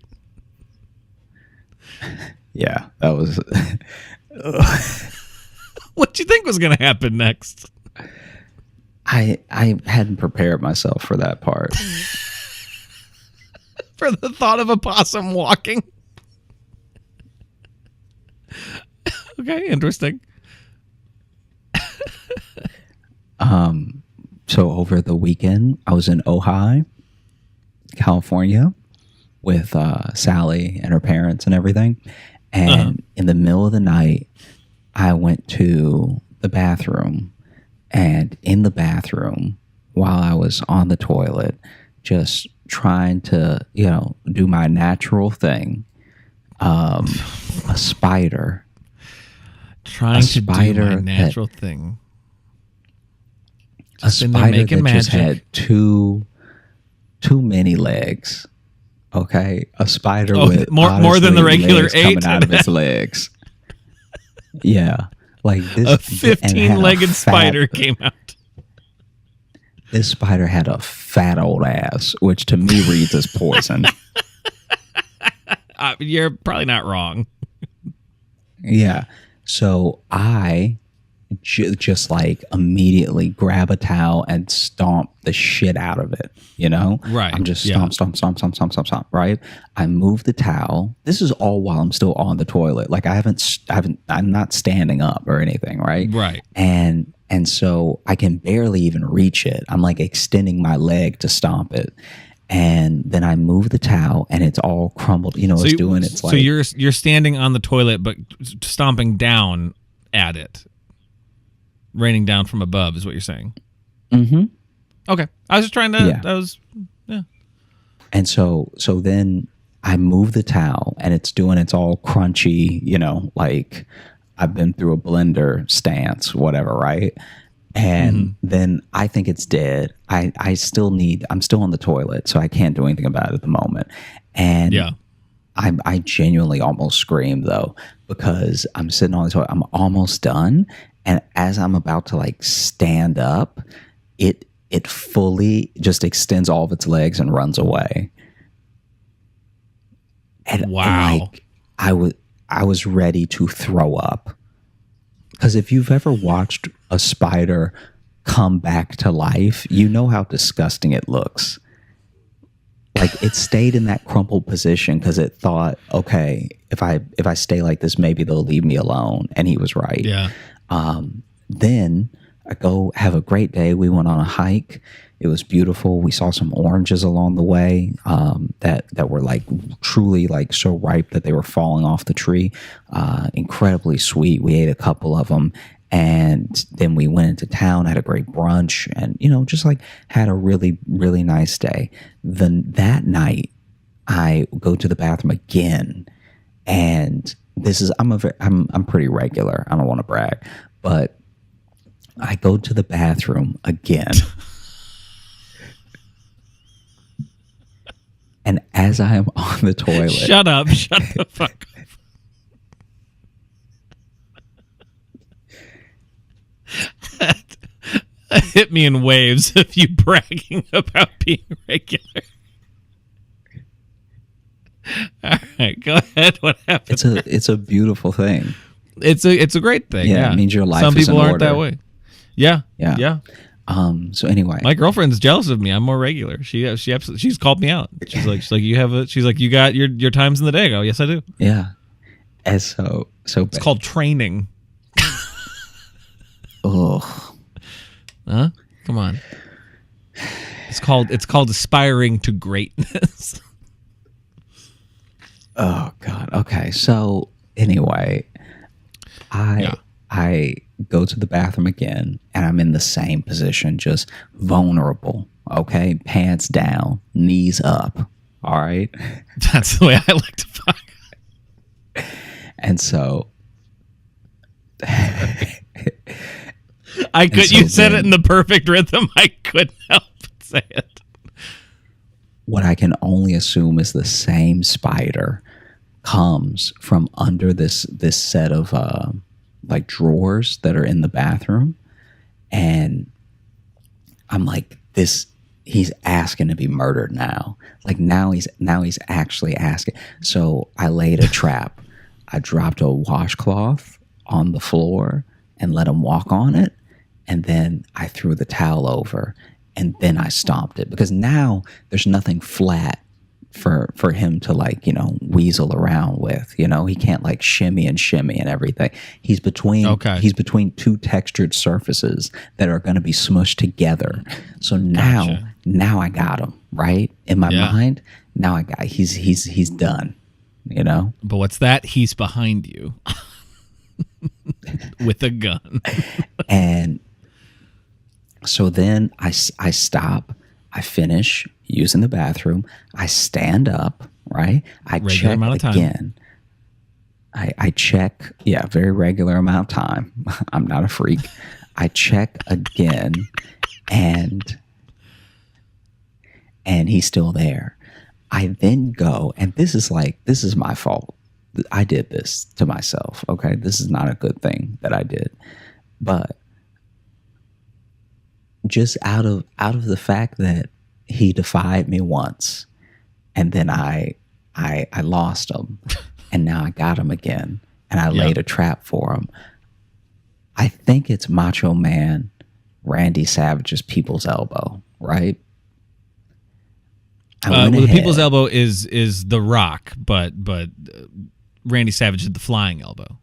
Yeah, that was. What'd you think was going to happen next? I hadn't prepared myself for that part. For the thought of a possum walking. Okay, interesting. So over the weekend, I was in Ojai, California, with Sally and her parents and everything. And in the middle of the night, I went to the bathroom. And in the bathroom, while I was on the toilet, just trying to, do my natural thing, a spider. Trying to do my natural thing. A spider that just had too many legs. Okay, a spider with more than the regular legs 8 coming out of its legs. Yeah, like this. A 15-legged spider came out. This spider had a fat old ass, which to me reads as poison. You're probably not wrong. Yeah, so I just like immediately grab a towel and stomp the shit out of it, Right. I'm just stomp, right? I move the towel. This is all while I'm still on the toilet. Like I'm not standing up or anything, right? Right. And so I can barely even reach it. I'm like extending my leg to stomp it. And then I move the towel and it's all crumbled. So you're standing on the toilet but stomping down at it. Raining down from above is what you're saying. Mm-hmm. Okay. I was just trying to, yeah. And so then I move the towel and it's doing its all crunchy, like I've been through a blender stance, whatever, right? And then I think it's dead. I'm still on the toilet, so I can't do anything about it at the moment. And I genuinely almost screamed though, because I'm sitting on the toilet. I'm almost done. And as I'm about to like stand up, it fully just extends all of its legs and runs away. And like I was ready to throw up. Because if you've ever watched a spider come back to life, you know how disgusting it looks. Like it stayed in that crumpled position because it thought, okay, if I stay like this, maybe they'll leave me alone. And he was right. Yeah. Then I go have a great day. We went on a hike. It was beautiful. We saw some oranges along the way that were like truly like so ripe that they were falling off the tree. Incredibly sweet. We ate a couple of them, and then we went into town, had a great brunch, and just like had a really, really nice day. Then that night, I go to the bathroom again, and this is I'm pretty regular. I don't want to brag, but I go to the bathroom again. And as I am on the toilet... Shut the fuck up. Hit me in waves of you bragging about being regular. All right, go ahead. What happened? It's a beautiful thing. It's a great thing. Yeah, it means your life Some is people in aren't order. that way. Yeah. So anyway, my girlfriend's jealous of me. I'm more regular. She absolutely, she's called me out. She's like you got your times in the day. I go, yes, I do. Yeah. And so it's called training. Ugh. Huh? Come on. It's called aspiring to greatness. Oh God. Okay. So anyway, I go to the bathroom again, and I'm in the same position, just vulnerable. Okay, pants down, knees up. All right. That's the way I like to fuck. And so, you said it in the perfect rhythm. I couldn't help but say it. What I can only assume is the same spider comes from under this set of like drawers that are in the bathroom, and I'm like, he's asking to be murdered now. Like now he's actually asking. So I laid a trap. I dropped a washcloth on the floor and let him walk on it, and then I threw the towel over, and then I stomped it, because now there's nothing flat for him to like weasel around with. He can't like shimmy and everything. He's between two textured surfaces that are going to be smushed together. So now I got him right in my mind. Now I got he's done. But what's that? He's behind you with a gun. And so then I stop. I finish using the bathroom. I stand up, right? I regular check again. I check, very regular amount of time. I'm not a freak. I check again, and he's still there. I then go, and this is my fault. I did this to myself, okay? This is not a good thing that I did. But just out of the fact that he defied me once, and then I lost him, and now I got him again, and I laid a trap for him. I think it's Macho Man Randy Savage's People's Elbow, right? The People's Elbow is The Rock, but Randy Savage did the Flying Elbow.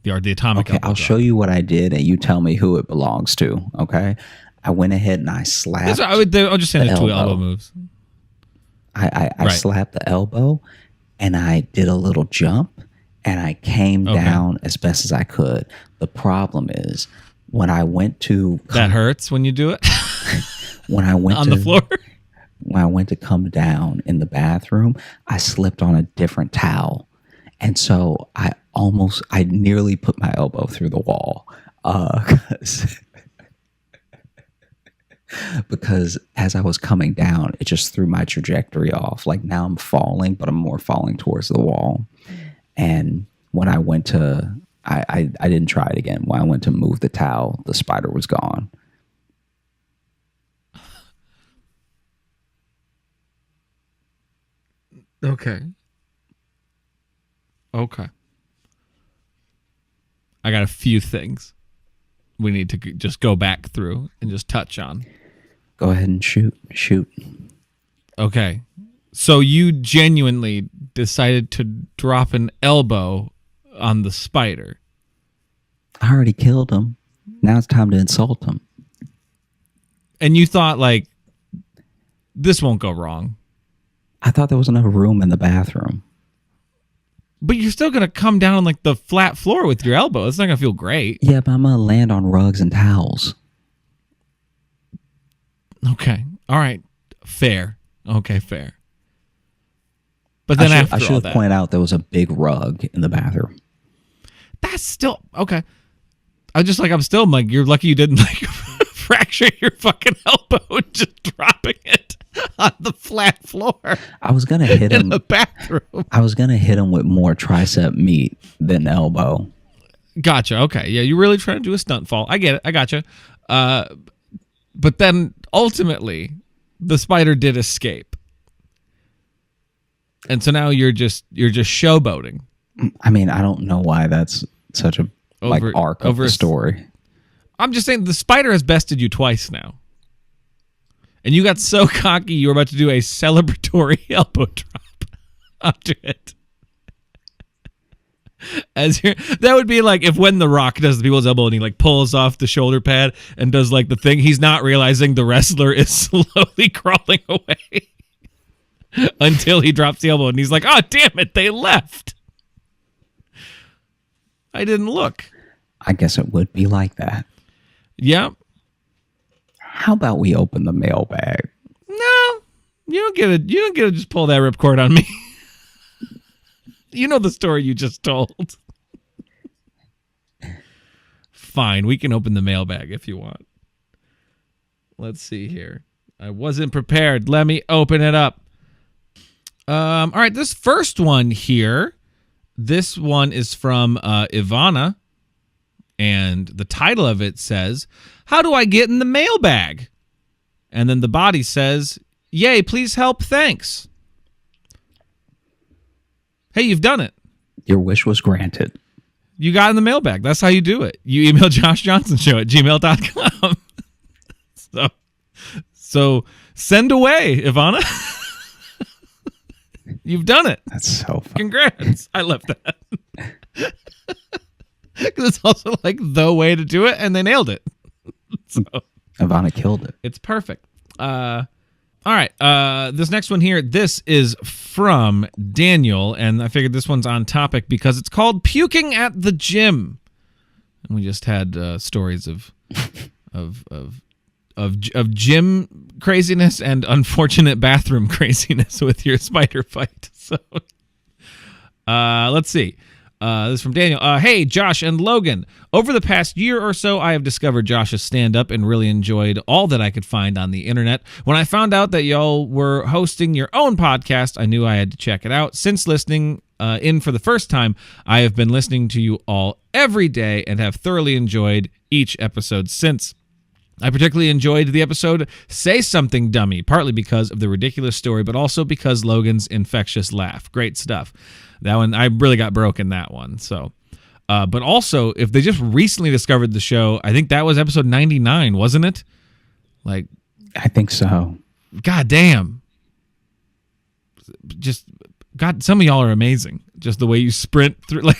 The atomic elbow. I'll show you what I did, and you tell me who it belongs to. Okay, I went ahead and I slapped. I'll just say the two elbow moves. I slapped the elbow, and I did a little jump, and I came down as best as I could. The problem is when I went to that hurts when you do it. When I went on the floor. When I went to come down in the bathroom, I slipped on a different towel, and so I I nearly put my elbow through the wall. 'Cause because as I was coming down, it just threw my trajectory off. Like now I'm falling, but I'm more falling towards the wall. And when I went to, I didn't try it again. When I went to move the towel, the spider was gone. Okay. I got a few things we need to just go back through and just touch on. Go ahead and shoot. Okay. So you genuinely decided to drop an elbow on the spider. I already killed him. Now it's time to insult him. And you thought, like, this won't go wrong. I thought there was enough room in the bathroom. But you're still going to come down on, like, the flat floor with your elbow. It's not going to feel great. Yeah, but I'm going to land on rugs and towels. Okay. All right. Fair. Okay, fair. But then I should have pointed out there was a big rug in the bathroom. That's still okay. I'm still like, you're lucky you didn't like fracture your fucking elbow just dropping it on the flat floor. I was gonna hit him in the bathroom. I was gonna hit him with more tricep meat than elbow. Gotcha. Okay. Yeah, you're really trying to do a stunt fall. I get it. I gotcha. But then ultimately, the spider did escape. And so now you're just showboating. I mean, I don't know why that's such a arc of the story. I'm just saying the spider has bested you twice now. And you got so cocky you were about to do a celebratory elbow drop onto it. That would be like if when The Rock does the people's elbow and he like pulls off the shoulder pad and does like the thing, he's not realizing the wrestler is slowly crawling away until he drops the elbow and he's like, oh, damn it, they left. I didn't look. I guess it would be like that. Yeah. How about we open the mailbag? No, you don't get to just pull that ripcord on me. You know the story you just told. Fine, we can open the mailbag if you want. Let's see here. I wasn't prepared. Let me open it up. All right, this first one here. This one is from Ivana, and the title of it says, "How do I get in the mailbag?" And then the body says, "Yay, please help, thanks." Hey, you've done it. Your wish was granted. You got in the mailbag. That's how you do it. You email joshjohnsonshow@gmail.com. So send away, Ivana. You've done it. That's so fun. Congrats. I love that. Because it's also like the way to do it, and they nailed it. So Ivana killed it. It's perfect. All right. This next one here, this is from Daniel, and I figured this one's on topic because it's called Puking at the Gym. And we just had stories of gym craziness and unfortunate bathroom craziness with your spider fight. So let's see. This is from Daniel. Hey, Josh and Logan. Over the past year or so, I have discovered Josh's stand-up and really enjoyed all that I could find on the internet. When I found out that y'all were hosting your own podcast, I knew I had to check it out. Since listening in for the first time, I have been listening to you all every day and have thoroughly enjoyed each episode since. I particularly enjoyed the episode Say Something Dummy, partly because of the ridiculous story, but also because Logan's infectious laugh. Great stuff. That one, I really got broke in that one. So, but also, if they just recently discovered the show, I think that was episode 99, wasn't it? Like, I think so. God damn. Just, God, some of y'all are amazing. Just the way you sprint through, like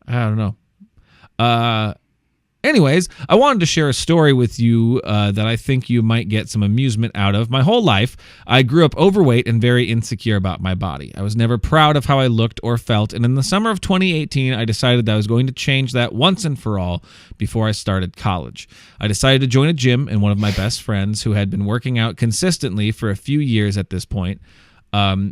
I don't know. Anyways, I wanted to share a story with you that I think you might get some amusement out of. My whole life, I grew up overweight and very insecure about my body. I was never proud of how I looked or felt, and in the summer of 2018, I decided that I was going to change that once and for all before I started college. I decided to join a gym, and one of my best friends, who had been working out consistently for a few years at this point,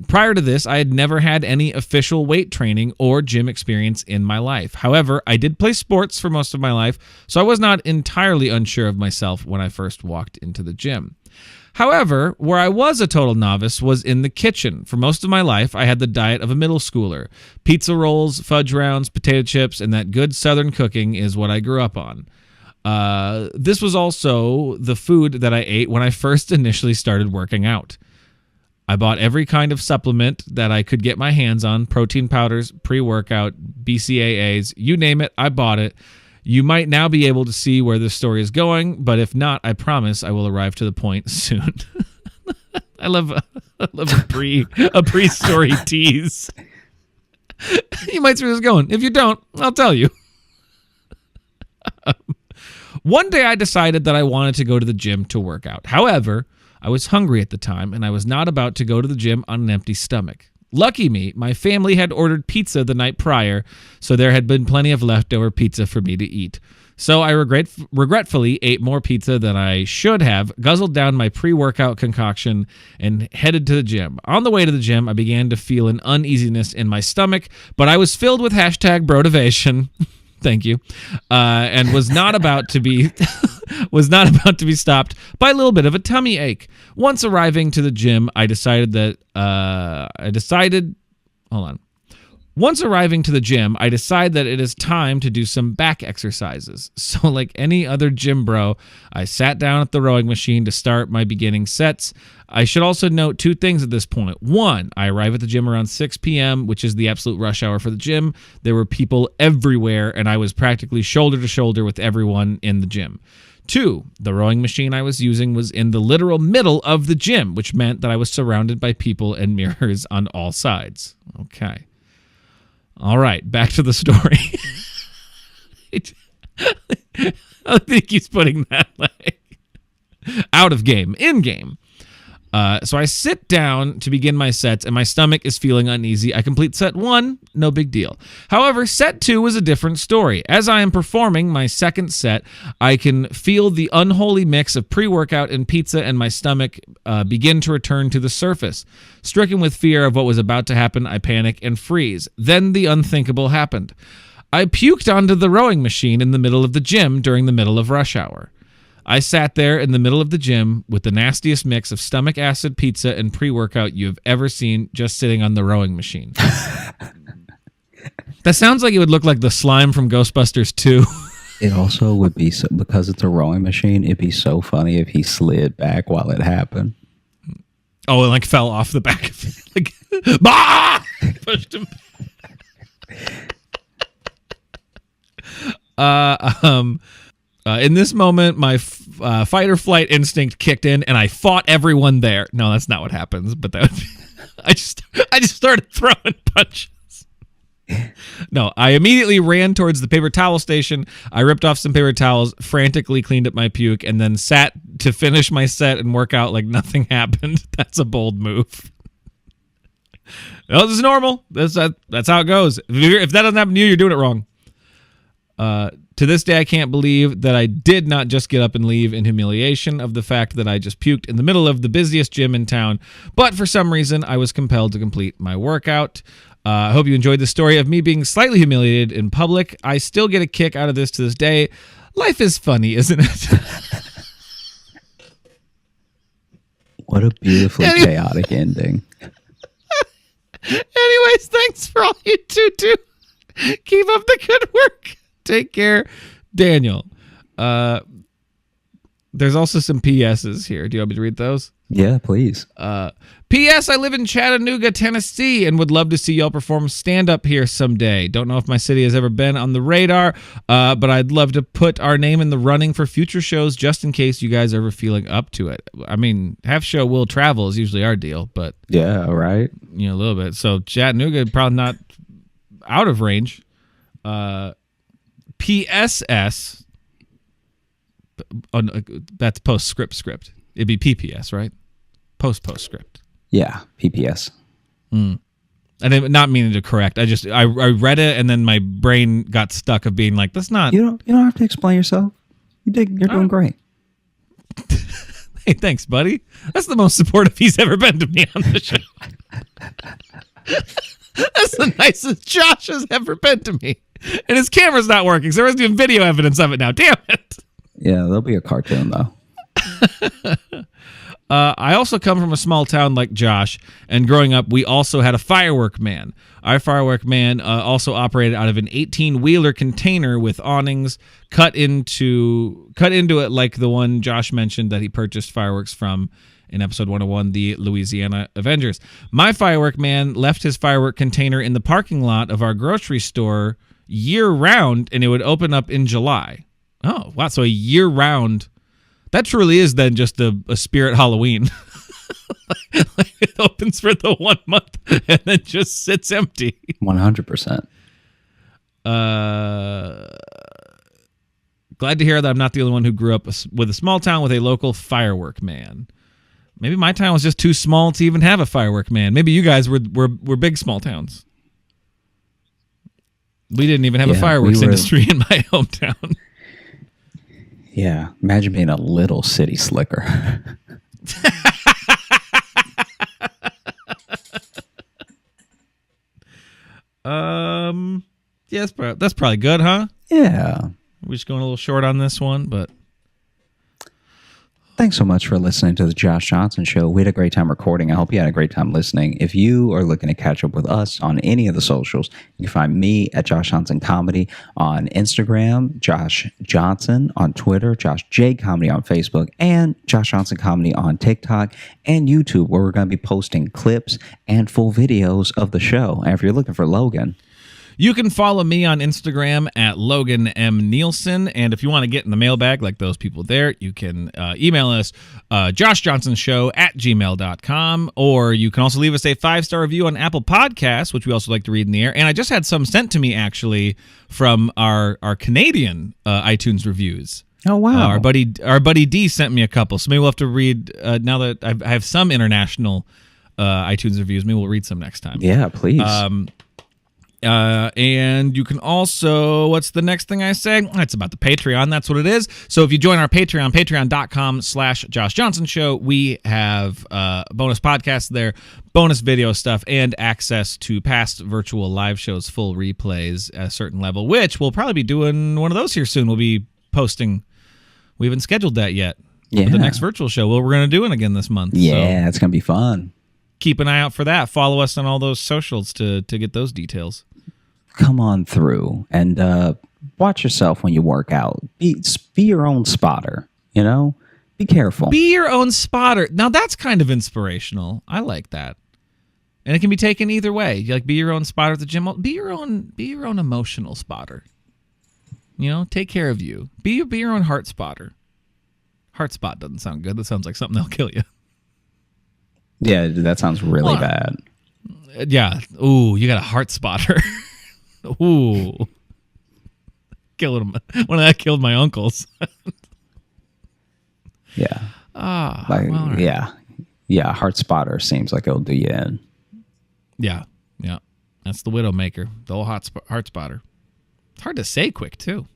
Prior to this, I had never had any official weight training or gym experience in my life. However, I did play sports for most of my life, so I was not entirely unsure of myself when I first walked into the gym. However, where I was a total novice was in the kitchen. For most of my life, I had the diet of a middle schooler. Pizza rolls, fudge rounds, potato chips, and that good Southern cooking is what I grew up on. This was also the food that I ate when I first initially started working out. I bought every kind of supplement that I could get my hands on, protein powders, pre-workout, BCAAs, you name it, I bought it. You might now be able to see where this story is going, but if not, I promise I will arrive to the point soon. I love a pre-story tease. You might see where this is going. If you don't, I'll tell you. One day I decided that I wanted to go to the gym to work out. However, I was hungry at the time, and I was not about to go to the gym on an empty stomach. Lucky me, my family had ordered pizza the night prior, so there had been plenty of leftover pizza for me to eat. So I regretfully ate more pizza than I should have, guzzled down my pre-workout concoction, and headed to the gym. On the way to the gym, I began to feel an uneasiness in my stomach, but I was filled with #brotivation. Thank you, and was not about to be stopped by a little bit of a tummy ache. Once arriving to the gym, Once arriving to the gym, I decide that it is time to do some back exercises. So like any other gym bro, I sat down at the rowing machine to start my beginning sets. I should also note two things at this point. One, I arrive at the gym around 6 p.m., which is the absolute rush hour for the gym. There were people everywhere, and I was practically shoulder to shoulder with everyone in the gym. Two, the rowing machine I was using was in the literal middle of the gym, which meant that I was surrounded by people and mirrors on all sides. Okay. All right, back to the story. I think he's putting that like out of game, in game. So I sit down to begin my sets, and my stomach is feeling uneasy. I complete set 1, no big deal. However, set 2 was a different story. As I am performing my second set, I can feel the unholy mix of pre-workout and pizza, and my stomach begin to return to the surface. Stricken with fear of what was about to happen, I panic and freeze. Then the unthinkable happened. I puked onto the rowing machine in the middle of the gym during the middle of rush hour. I sat there in the middle of the gym with the nastiest mix of stomach acid, pizza, and pre-workout you have ever seen, just sitting on the rowing machine. That sounds like it would look like the slime from Ghostbusters 2. It also would be, because it's a rowing machine, it'd be so funny if he slid back while it happened. Oh, and like fell off the back of it. Like, bah! Pushed him. In this moment, my fight or flight instinct kicked in, and I fought everyone there. No, that's not what happens. But that would be, I just started throwing punches. No, I immediately ran towards the paper towel station. I ripped off some paper towels, frantically cleaned up my puke, and then sat to finish my set and work out like nothing happened. That's a bold move. No, this is normal. That's how it goes. If that doesn't happen to you, you're doing it wrong. To this day, I can't believe that I did not just get up and leave in humiliation of the fact that I just puked in the middle of the busiest gym in town. But for some reason, I was compelled to complete my workout. I hope you enjoyed the story of me being slightly humiliated in public. I still get a kick out of this to this day. Life is funny, isn't it? What a beautifully chaotic ending. Anyways, thanks for all you do. Keep up the good work. Take care, Daniel. There's also some PSs here. Do you want me to read those? Yeah, please. P.S. I live in Chattanooga, Tennessee, and would love to see y'all perform stand-up here someday. Don't know if my city has ever been on the radar, but I'd love to put our name in the running for future shows just in case you guys are ever feeling up to it. I mean, half show will travel is usually our deal, but... Yeah, right. You know, a little bit. So Chattanooga, probably not out of range. PSS, that's postscript. It'd be PPS, right? Postscript. Yeah, PPS. And I'm not meaning to correct. I read it and then my brain got stuck of being like, that's not. You don't have to explain yourself. You're doing great. Hey, thanks, buddy. That's the most supportive he's ever been to me on the show. That's the nicest Josh has ever been to me. And his camera's not working, so there isn't even video evidence of it now. Damn it. Yeah, there'll be a cartoon, though. I also come from a small town like Josh, and growing up, we also had a firework man. Our firework man also operated out of an 18-wheeler container with awnings cut into it like the one Josh mentioned that he purchased fireworks from in episode 101, the Louisiana Avengers. My firework man left his firework container in the parking lot of our grocery store year-round, and it would open up in July. Oh, wow, so a year-round. That truly is then just a spirit Halloween. Like it opens for the 1 month and then just sits empty. 100%. Glad to hear that I'm not the only one who grew up with a small town with a local firework man. Maybe my town was just too small to even have a firework man. Maybe you guys were big small towns. We didn't even have a fireworks industry in my hometown. Yeah, imagine being a little city slicker. Yeah, that's probably good, huh? Yeah. We're just going a little short on this one, but thanks so much for listening to the Josh Johnson Show. We had a great time recording. I hope you had a great time listening. If you are looking to catch up with us on any of the socials, you can find me at Josh Johnson Comedy on Instagram, Josh Johnson on Twitter, Josh J Comedy on Facebook, and Josh Johnson Comedy on TikTok and YouTube, where we're going to be posting clips and full videos of the show. And if you're looking for Logan, you can follow me on Instagram at Logan M. Nielsen. And if you want to get in the mailbag like those people there, you can email us, joshjohnsonshow@gmail.com. Or you can also leave us a 5-star review on Apple Podcasts, which we also like to read in the air. And I just had some sent to me, actually, from our Canadian iTunes reviews. Oh, wow. Our buddy D sent me a couple. So maybe we'll have to read, now that I have some international iTunes reviews, maybe we'll read some next time. Yeah, please. And you can also, what's the next thing I say? It's about the Patreon. That's what it is. So if you join our Patreon, patreon.com/Josh Johnson Show, we have bonus podcasts there, bonus video stuff, and access to past virtual live shows, full replays at a certain level, which we'll probably be doing one of those here soon. We'll be posting. We haven't scheduled that yet. Yeah. The next virtual show. Well, we're going to do it again this month. Yeah, so it's going to be fun. Keep an eye out for that. Follow us on all those socials to get those details. Come on through and watch yourself when you work out. Be your own spotter, you know? Be careful. Be your own spotter. Now, that's kind of inspirational. I like that. And it can be taken either way. Like, be your own spotter at the gym. Be your own emotional spotter. You know, take care of you. Be your own heart spotter. Heart spot doesn't sound good. That sounds like something that'll kill you. Yeah, that sounds really bad. Yeah. Ooh, you got a heart spotter. Ooh. Killed him. One of that killed my uncles. Yeah. Well, Yeah, heart spotter seems like it'll do you in. Yeah. That's the Widowmaker, the old heart spotter. It's hard to say quick, too.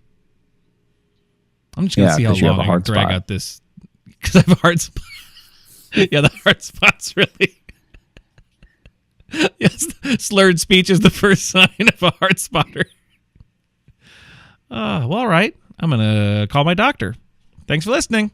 I'm just going to see how long I can drag out this. Because I have a heart spot. Yeah, the heart spot's really... Yes, slurred speech is the first sign of a heart spotter. Well, all right. I'm going to call my doctor. Thanks for listening.